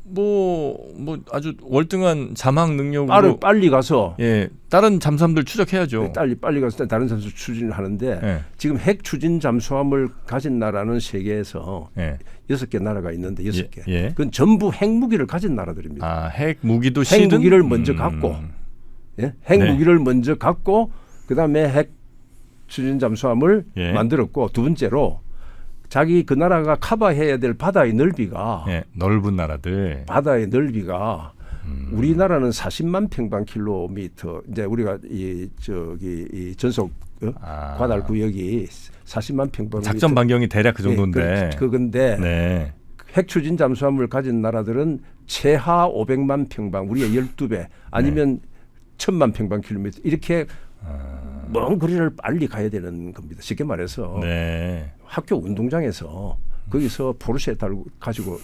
B: 뭐 아주 월등한 잠항 능력으로
A: 빨리 가서
B: 다른 잠수함들 추적해야죠.
A: 빨리 가서 다른 잠수 추진을 하는데
B: 예.
A: 지금 핵 추진 잠수함을 가진 나라는 세계에서 6개 나라가 있는데 6개.
B: 예.
A: 그건 전부 핵무기를 가진 나라들입니다.
B: 핵 무기도 실은
A: 핵무기를 먼저 갖고 핵무기를 먼저 갖고 그다음에 핵 추진 잠수함을 만들었고 두 번째로 자기 그 나라가 커버해야 될 바다의 넓이가
B: 넓은 나라들
A: 바다의 넓이가 우리나라는 40만 평방킬로미터 이제 우리가 이 전속 과달 구역이 40만 평방
B: 작전 반경이 대략 그 정도인데.
A: 그건데
B: 네.
A: 핵 추진 잠수함을 가진 나라들은 최하 500만 평방, 우리가 12배 아니면 1000만 평방킬로미터 이렇게 먼 거리를 빨리 가야 되는 겁니다. 쉽게 말해서
B: 네.
A: 학교 운동장에서 거기서 포르쉐 달고 가지고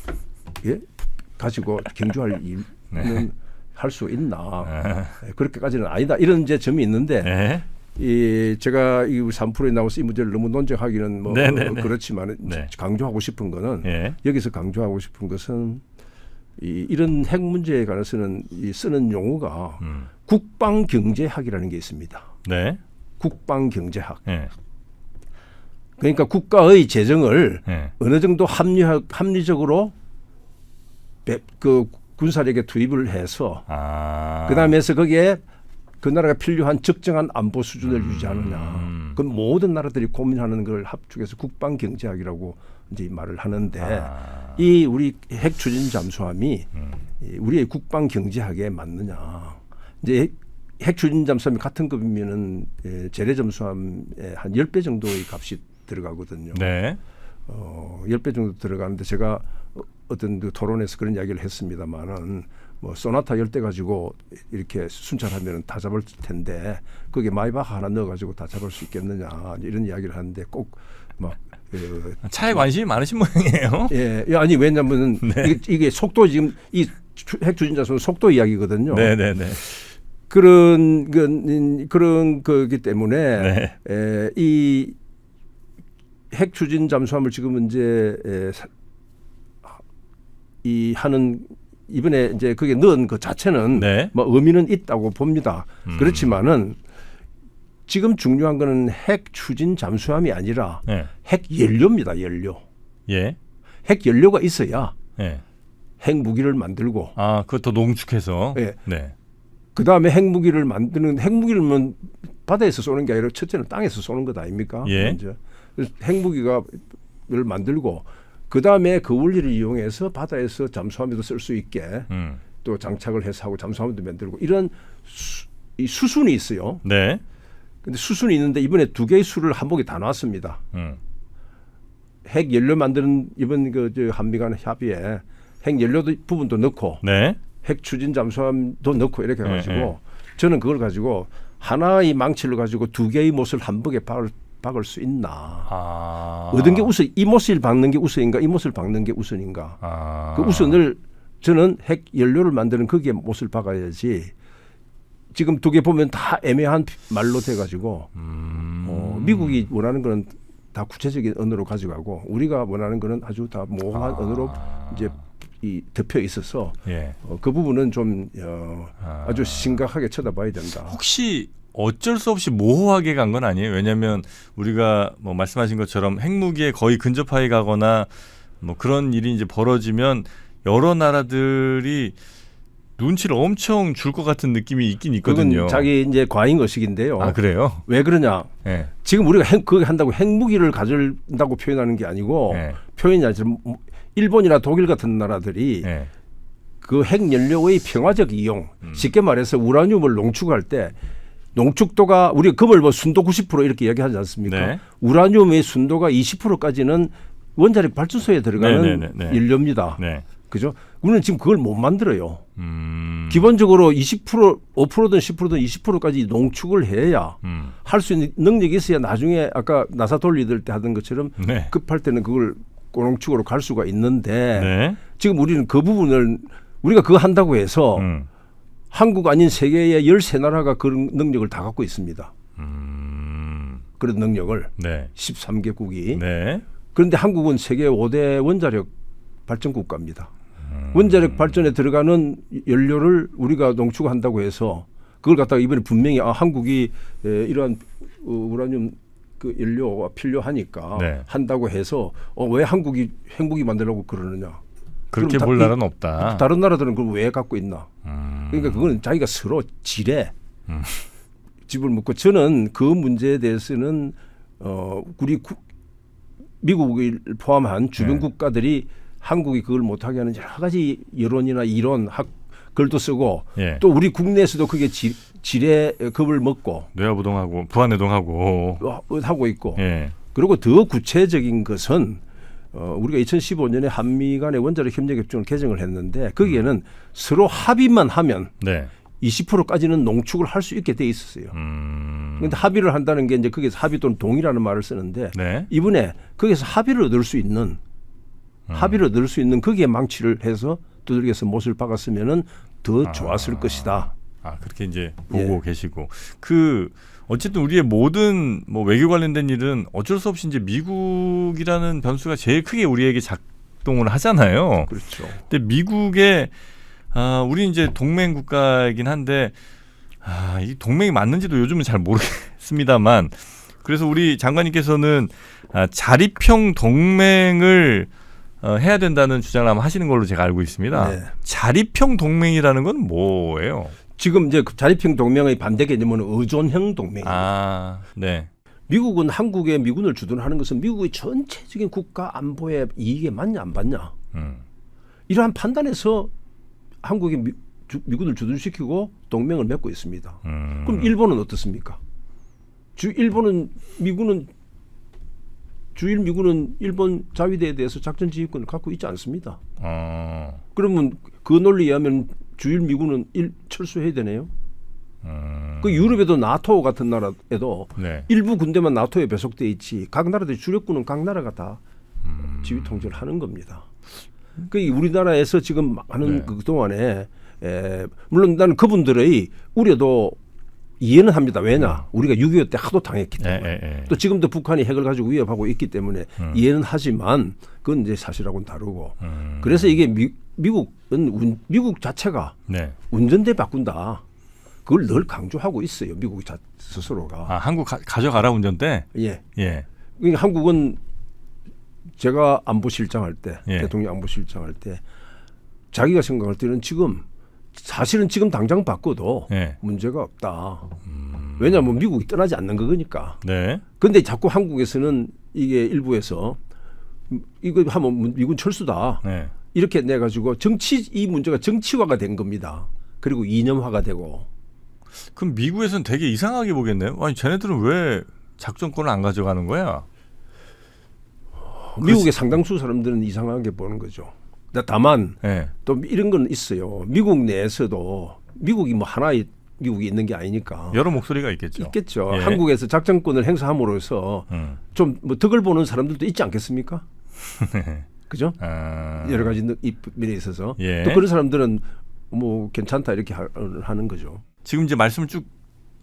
A: 경주할 일은 할 수 있나? 그렇게까지는 아니다. 이런 이제 점이 있는데
B: 네.
A: 제가 이 3%에 나와서 이 문제를 너무 논쟁하기는 뭐 그렇지만
B: 네.
A: 강조하고 싶은 거는
B: 네.
A: 여기서 강조하고 싶은 것은 이런 핵 문제에 관해서는 쓰는 용어가 국방경제학이라는 게 있습니다.
B: 네.
A: 국방경제학.
B: 네.
A: 그러니까 국가의 재정을
B: 네.
A: 어느 정도 합리적으로 그 군사력에 투입을 해서 그다음에서 거기에 그 나라가 필요한 적정한 안보 수준을 유지하느냐. 그 모든 나라들이 고민하는 걸 합축해서 국방경제학이라고 이제 말을 하는데 이 우리 핵 추진 잠수함이 우리의 국방경제학에 맞느냐. 이제 핵 추진 잠수함이 같은 급이면은 재래 잠수함의 한 10배 정도의 값이 들어가거든요.
B: 네.
A: 10배 정도 들어가는데 제가 어떤 그 토론에서 그런 이야기를 했습니다만은 뭐 소나타 10대 가지고 이렇게 순찰하면 다 잡을 텐데 거기에 마이바흐 하나 넣어가지고 다 잡을 수 있겠느냐 이런 이야기를 하는데 꼭 막
B: 차에 관심이 많으신 모양이에요.
A: 예, 아니 왜냐하면 이게 속도 지금 이 핵 추진 잠수함 속도 이야기거든요.
B: 네네네.
A: 그런 거기 때문에 이 핵 추진 잠수함을 지금 이제 이 하는 이번에 이제 그게 넣은 그 자체는 뭐 의미는 있다고 봅니다. 그렇지만은 지금 중요한 거는 핵 추진 잠수함이 아니라 핵 연료입니다. 연료.
B: 예.
A: 핵 연료가 있어야
B: 예.
A: 핵 무기를 만들고.
B: 그것도 농축해서.
A: 예.
B: 네.
A: 그 다음에 핵 무기를 만드는 핵 무기를 바다에서 쏘는 게 아니라 첫째는 땅에서 쏘는 것 아닙니까?
B: 예.
A: 먼저. 핵 무기를 만들고. 그 다음에 그 원리를 이용해서 바다에서 잠수함에도 쓸 수 있게 또 장착을 해서 하고 잠수함도 만들고 이런 이 수순이 있어요.
B: 네.
A: 근데 수순이 있는데 이번에 두 개의 수를 한복에 다 놨습니다. 핵 연료 만드는 이번 그 한미 간 협의에 핵 연료 부분도 넣고 핵 추진 잠수함도 넣고 이렇게 해가지고 저는 그걸 가지고 하나의 망치를 가지고 두 개의 못을 한복에 박을 수 있나? 얻은 게 우선 이 못을 박는 게 우선인가? 이 못을 박는 게 우선인가? 그 우선을 저는 핵 연료를 만드는 거기에 못을 박아야지. 지금 두 개 보면 다 애매한 말로 돼가지고 미국이 원하는 거는 다 구체적인 언어로 가져가고 우리가 원하는 거는 아주 다 모호한 언어로 이제 덮여 있어서 그 부분은 좀 아주 심각하게 쳐다봐야 된다.
B: 혹시 어쩔 수 없이 모호하게 간 건 아니에요? 왜냐하면 우리가 뭐 말씀하신 것처럼 핵무기에 거의 근접하게 가거나 뭐 그런 일이 이제 벌어지면 여러 나라들이 눈치를 엄청 줄 것 같은 느낌이 있긴 있거든요.
A: 그건 자기 이제 과잉 의식인데요.
B: 그래요?
A: 왜 그러냐? 지금 우리가 그거 한다고 핵무기를 가진다고 표현하는 게 아니고 표현이 아니라 일본이나 독일 같은 나라들이 그 핵연료의 평화적 이용, 쉽게 말해서 우라늄을 농축할 때 농축도가 우리가 금을 뭐 순도 90% 이렇게 얘기하지 않습니까? 우라늄의 순도가 20%까지는 원자력 발전소에 들어가는 연료입니다. 그죠? 우리는 지금 그걸 못 만들어요. 기본적으로 20%, 5%든 10%든 20%까지 농축을 해야 할 수 있는 능력이 있어야 나중에 아까 나사 돌리들 때 하던 것처럼 급할 때는 그걸 고농축으로 갈 수가 있는데 지금 우리는 그 부분을 우리가 그거 한다고 해서 한국 아닌 세계의 13나라가 그런 능력을 다 갖고 있습니다. 그런 능력을 13개국이. 그런데 한국은 세계 5대 원자력 발전 국가입니다. 원자력 발전에 들어가는 연료를 우리가 농축한다고 해서 그걸 갖다가 이번에 분명히 한국이 이러한 우라늄 그 연료가 필요하니까 한다고 해서 왜 한국이 핵무기 만들려고 그러느냐.
B: 그렇게 볼 나라는 없다.
A: 다른 나라들은 그걸 왜 갖고 있나. 그러니까 그거는 자기가 서로 지레 집을 묻고 저는 그 문제에 대해서는 우리 미국을 포함한 주변 국가들이 한국이 그걸 못하게 하는 여러 가지 여론이나 이론, 글도 쓰고
B: 예.
A: 또 우리 국내에서도 그게 지뢰급을 먹고
B: 뇌화부동하고 부안해동하고
A: 하고 있고
B: 예.
A: 그리고 더 구체적인 것은 우리가 2015년에 한미 간의 원자력 협력협정을 개정을 했는데 거기에는 서로 합의만 하면
B: 네.
A: 20%까지는 농축을 할 수 있게 돼 있었어요. 그런데 합의를 한다는 게 이제 거기서 합의 또는 동의라는 말을 쓰는데
B: 네.
A: 이번에 거기서 합의를 얻을 수 있는 거기에 망치를 해서 두들겨서 못을 박았으면은 더 좋았을 것이다.
B: 그렇게 이제 보고 계시고 어쨌든 우리의 모든 뭐 외교 관련된 일은 어쩔 수 없이 이제 미국이라는 변수가 제일 크게 우리에게 작동을 하잖아요.
A: 그렇죠.
B: 근데 미국의 우리 이제 동맹 국가이긴 한데 이 동맹이 맞는지도 요즘은 잘 모르겠습니다만 그래서 우리 장관님께서는 자립형 동맹을 해야 된다는 주장을 아마 하시는 걸로 제가 알고 있습니다.
A: 네.
B: 자립형 동맹이라는 건 뭐예요?
A: 지금 이제 자립형 동맹의 반대 개념은 의존형 동맹입니다.
B: 네.
A: 미국은 한국에 미군을 주둔하는 것은 미국의 전체적인 국가 안보에 이익에 맞냐 안 맞냐. 이러한 판단에서 한국에 미군을 주둔시키고 동맹을 맺고 있습니다. 그럼 일본은 어떻습니까? 주일 미군은 일본 자위대에 대해서 작전 지휘권을 갖고 있지 않습니다. 그러면 그 논리에 하면 주일 미군은 철수해야 되네요. 그 유럽에도 나토 같은 나라에도
B: 네.
A: 일부 군대만 나토에 배속돼 있지 각 나라들의 주력군은 각 나라가 다 지휘 통제를 하는 겁니다. 그 우리나라에서 지금 많은
B: 네.
A: 그 동안에 물론 나는 그분들의 우려도 이해는 합니다. 왜냐? 우리가 6.25 때 하도 당했기 때문에 또 지금도 북한이 핵을 가지고 위협하고 있기 때문에 이해는 하지만 그건 이제 사실하고는 다르고 그래서 이게 미국 자체가
B: 네.
A: 운전대 바꾼다. 그걸 늘 강조하고 있어요. 미국 스스로가.
B: 한국 가져가라 운전대?
A: 예.
B: 예.
A: 그러니까 한국은 제가 안보실장할 때
B: 예.
A: 대통령 안보실장할 때 자기가 생각할 때는 사실은 지금 당장 바꿔도
B: 예.
A: 문제가 없다. 왜냐하면 미국이 떠나지 않는 거니까.
B: 네.
A: 그런데 자꾸 한국에서는 이게 일부에서 이거 하면 미군 철수다.
B: 네.
A: 이렇게 내가지고 이 문제가 정치화가 된 겁니다. 그리고 이념화가 되고.
B: 그럼 미국에서는 되게 이상하게 보겠네요. 아니 쟤네들은 왜 작전권을 안 가져가는 거야?
A: 미국의 상당수 사람들은 이상하게 보는 거죠. 다만
B: 네.
A: 또 이런 건 있어요. 미국 내에서도 미국이 뭐 하나의 미국이 있는 게 아니니까
B: 여러 목소리가 있겠죠.
A: 있겠죠.
B: 예.
A: 한국에서 작전권을 행사함으로써 좀 뭐 덕을 보는 사람들도 있지 않겠습니까? 그죠? 여러 가지 면에 있어서
B: 예.
A: 또 그런 사람들은 뭐 괜찮다 이렇게 하는 거죠.
B: 지금 이제 말씀을 쭉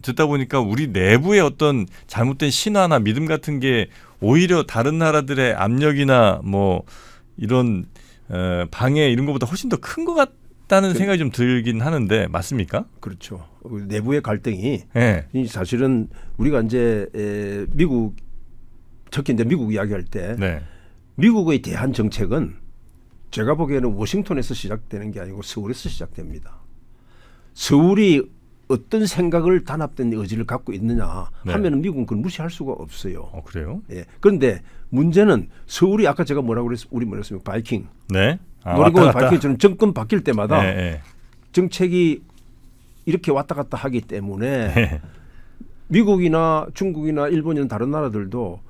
B: 듣다 보니까 우리 내부의 어떤 잘못된 신화나 믿음 같은 게 오히려 다른 나라들의 압력이나 뭐 이런 방해 이런 것보다 훨씬 더 큰 것 같다는 생각이 좀 들긴 하는데 맞습니까?
A: 그렇죠. 내부의 갈등이
B: 네.
A: 사실은 우리가 이제 특히 이제 미국 이야기할 때
B: 네.
A: 미국의 대한 정책은 제가 보기에는 워싱턴에서 시작되는 게 아니고 서울에서 시작됩니다. 서울이 어떤 생각을 단합된 의지를 갖고 있느냐 하면은 미국은 그걸 무시할 수가 없어요.
B: 그래요?
A: 예. 그런데 문제는 서울이 아까 제가 뭐라고 그랬습니까? 바이킹.
B: 네.
A: 놀이공원 바이킹처럼 정권 바뀔 때마다
B: 네.
A: 정책이 이렇게 왔다 갔다 하기 때문에
B: 네. 미국이나
A: 중국이나 일본이나 다른 나라들도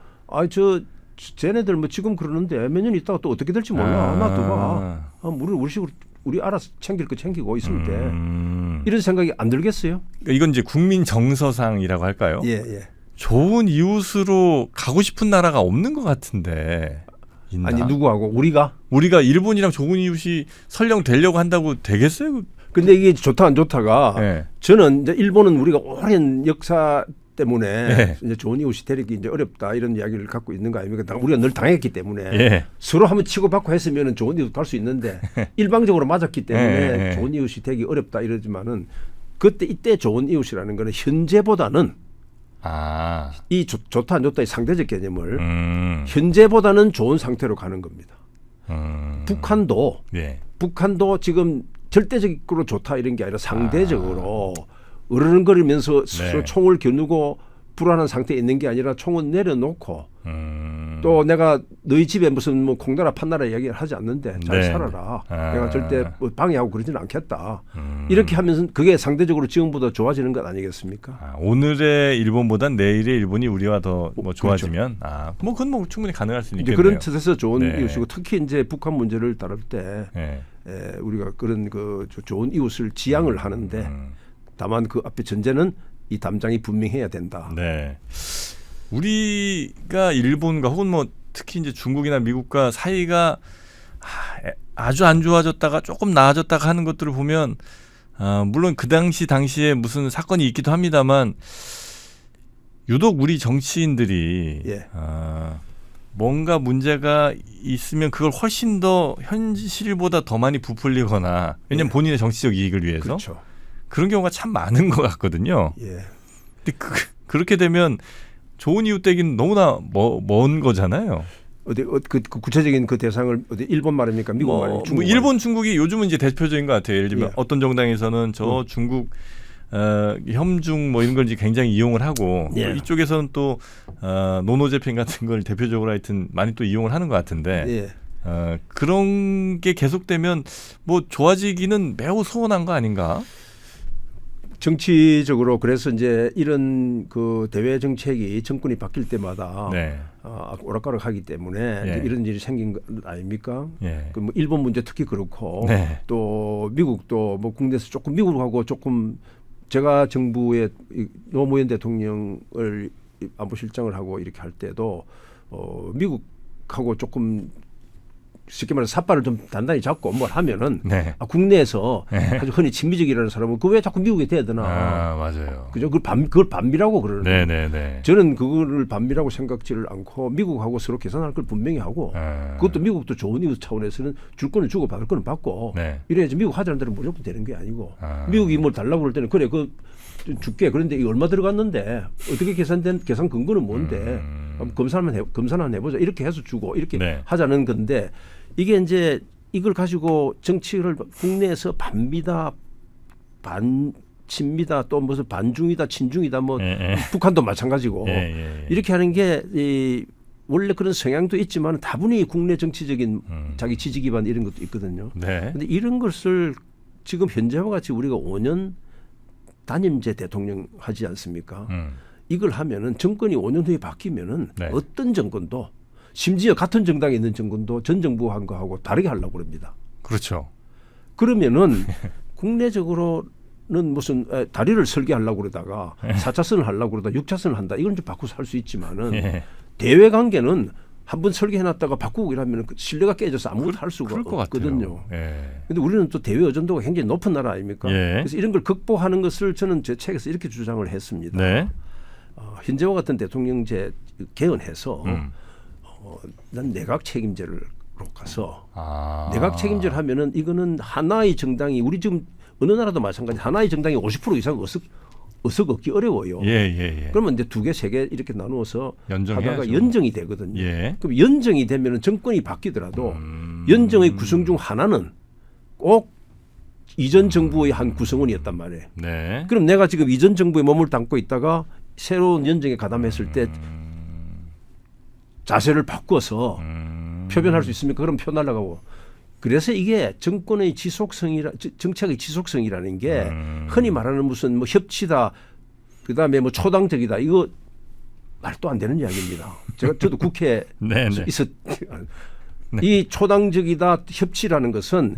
A: 쟤네들 뭐 지금 그러는데 몇 년 있다가 또 어떻게 될지 몰라. 놔둬봐. 우리 식으로 우리 알아서 챙길 거 챙기고 있을 때 이런 생각이 안 들겠어요?
B: 이건 이제 국민 정서상이라고 할까요?
A: 예.
B: 좋은 이웃으로 가고 싶은 나라가 없는 것 같은데. 있나?
A: 아니 누구하고 우리가
B: 일본이랑 좋은 이웃이 설령 되려고 한다고 되겠어요?
A: 근데 이게 좋다 안 좋다가
B: 네.
A: 저는 이제 일본은 우리가 오랜 역사 때문에
B: 네.
A: 이제 좋은 이웃이 되기 이제 어렵다 이런 이야기를 갖고 있는 거 아닙니까? 우리가 늘 당했기 때문에
B: 예.
A: 서로 한번 치고받고 했으면 좋은 이웃 갈 수 있는데 일방적으로 맞았기 때문에
B: 예.
A: 좋은 이웃이 되기 어렵다 이러지만은 이때 좋은 이웃이라는 거는 현재보다는 이 좋다 안 좋다의 상대적 개념을 현재보다는 좋은 상태로 가는 겁니다. 북한도 지금 절대적으로 좋다 이런 게 아니라 상대적으로 으르렁거리면서 서로 총을 겨누고 불안한 상태에 있는 게 아니라 총은 내려놓고 또 내가 너희 집에 무슨 뭐 콩나라 판나라 이야기를 하지 않는데 잘
B: 네.
A: 살아라.
B: 아.
A: 내가 절대 뭐 방해하고 그러지는 않겠다. 이렇게 하면서 그게 상대적으로 지금보다 좋아지는 것 아니겠습니까?
B: 아, 오늘의 일본보단 내일의 일본이 우리와 더 뭐 좋아지면
A: 그렇죠.
B: 뭐 그건 뭐 충분히 가능할 수
A: 이제
B: 있겠네요.
A: 그런 뜻에서 좋은
B: 네.
A: 이웃이고 특히 이제 북한 문제를 다룰 때
B: 네.
A: 우리가 그런 그 좋은 이웃을 지향을 하는데 다만 그 앞에 전제는 이 담장이 분명해야 된다.
B: 네. 우리가 일본과 혹은 뭐 특히 이제 중국이나 미국과 사이가 아주 안 좋아졌다가 조금 나아졌다가 하는 것들을 보면 물론 그 당시에 무슨 사건이 있기도 합니다만 유독 우리 정치인들이
A: 예.
B: 뭔가 문제가 있으면 그걸 훨씬 더 현실보다 더 많이 부풀리거나 왜냐하면
A: 예.
B: 본인의 정치적 이익을 위해서
A: 그렇죠.
B: 그런 경우가 참 많은 것 같거든요.
A: 예.
B: 근데 그렇게 되면 좋은 이웃 되기는 너무나 먼 거잖아요.
A: 그 구체적인 그 대상을 어디 일본 말입니까? 미국 말입니까? 중국 말입니까?
B: 일본, 중국이 요즘은 이제 대표적인 것 같아요. 예를 들면
A: 예.
B: 어떤 정당에서는 저 중국 혐중 뭐 이런 걸 이제 굉장히 이용을 하고
A: 예.
B: 이쪽에서는 또 노노제핑 같은 걸 대표적으로 하여튼 많이 또 이용을 하는 것 같은데
A: 예.
B: 그런 게 계속되면 뭐 좋아지기는 매우 소원한 거 아닌가?
A: 정치적으로 그래서 이제 이런 그 대외 정책이 정권이 바뀔 때마다
B: 네.
A: 오락가락하기 때문에
B: 예.
A: 이런 일이 생긴 거 아닙니까?
B: 예.
A: 그 뭐 일본 문제 특히 그렇고
B: 네.
A: 또 미국도 뭐 국내에서 조금 미국하고 조금 제가 정부의 노무현 대통령을 안보실장을 하고 이렇게 할 때도 미국하고 조금 쉽게 말해서 삿발을 좀 단단히 잡고 뭘 하면은
B: 네.
A: 국내에서 아주 흔히 친미적이라는 사람은 그 왜 자꾸 미국에 대드나
B: 맞아요.
A: 그죠? 그걸 반미라고 그러는 거예요.
B: 네네네.
A: 저는 그거를 반미라고 생각지를 않고 미국하고 서로 계산할 걸 분명히 하고 그것도 미국도 좋은 이웃 차원에서는 줄 거는 주고 받을 거는 받고
B: 네.
A: 이래야지 미국 하자는 대로 무조건 되는 게 아니고 미국이 뭘 달라고 그럴 때는 그래 그 줄게 그런데 이거 얼마 들어갔는데 어떻게 계산 근거는 뭔데 검사만 해보자 이렇게 해서 주고 이렇게
B: 네.
A: 하자는 건데 이게 이제 이걸 가지고 정치를 국내에서 반미다 반친미다 또 무슨 반중이다 친중이다 뭐 북한도 마찬가지고 이렇게 하는 게 원래 그런 성향도 있지만 다분히 국내 정치적인 자기 지지 기반 이런 것도 있거든요. 그런데
B: 네.
A: 이런 것을 지금 현재와 같이 우리가 5년 단임제 대통령 하지 않습니까? 이걸 하면은 정권이 5년 후에 바뀌면은
B: 네.
A: 어떤 정권도 심지어 같은 정당에 있는 정권도 전 정부 한 거하고 다르게 하려고 그럽니다.
B: 그렇죠.
A: 그러면은 국내적으로는 무슨 다리를 설계하려고 그러다가 4차선을 하려고 그러다 6차선을 한다. 이건 좀 바꿔서 할 수 있지만은 대외 관계는 한번 설계해놨다가 바꾸고 이러면 신뢰가 깨져서 아무것도 할 수가
B: 그럴 것
A: 없거든요.
B: 같아요.
A: 근데 우리는 또 대외 의존도가 굉장히 높은 나라 아닙니까? 그래서 이런 걸 극복하는 것을 저는 제 책에서 이렇게 주장을 했습니다.
B: 네.
A: 현재와 같은 대통령제 개헌해서 난 내각 책임제로 가서 내각 체임제를 하면은 이거는 하나의 정당이 우리 지금 어느 나라도 마찬가지 하나의 정당이 50% 이상 어석 얻기 어려워요. 그러면 이제 2개, 3개 이렇게 나누어서 하다가 연정이 되거든요. 그럼 연정이 되면은 정권이 바뀌더라도 연정의 구성 중 하나는 꼭 이전 정부의 한 구성원이었단 말이에요. 그럼 내가 지금 이전 정부에 몸을 담고 있다가 새로운 연정에 가담했을 때 자세를 바꿔서 표변할 수 있습니까? 그럼 표 날라가고. 그래서 이게 정권의 정책의 지속성이라는 게 흔히 말하는 무슨 뭐 협치다, 그다음에 뭐 초당적이다 이거 말도 안 되는 이야기입니다. 저도 국회에 있었. 이 초당적이다 협치라는 것은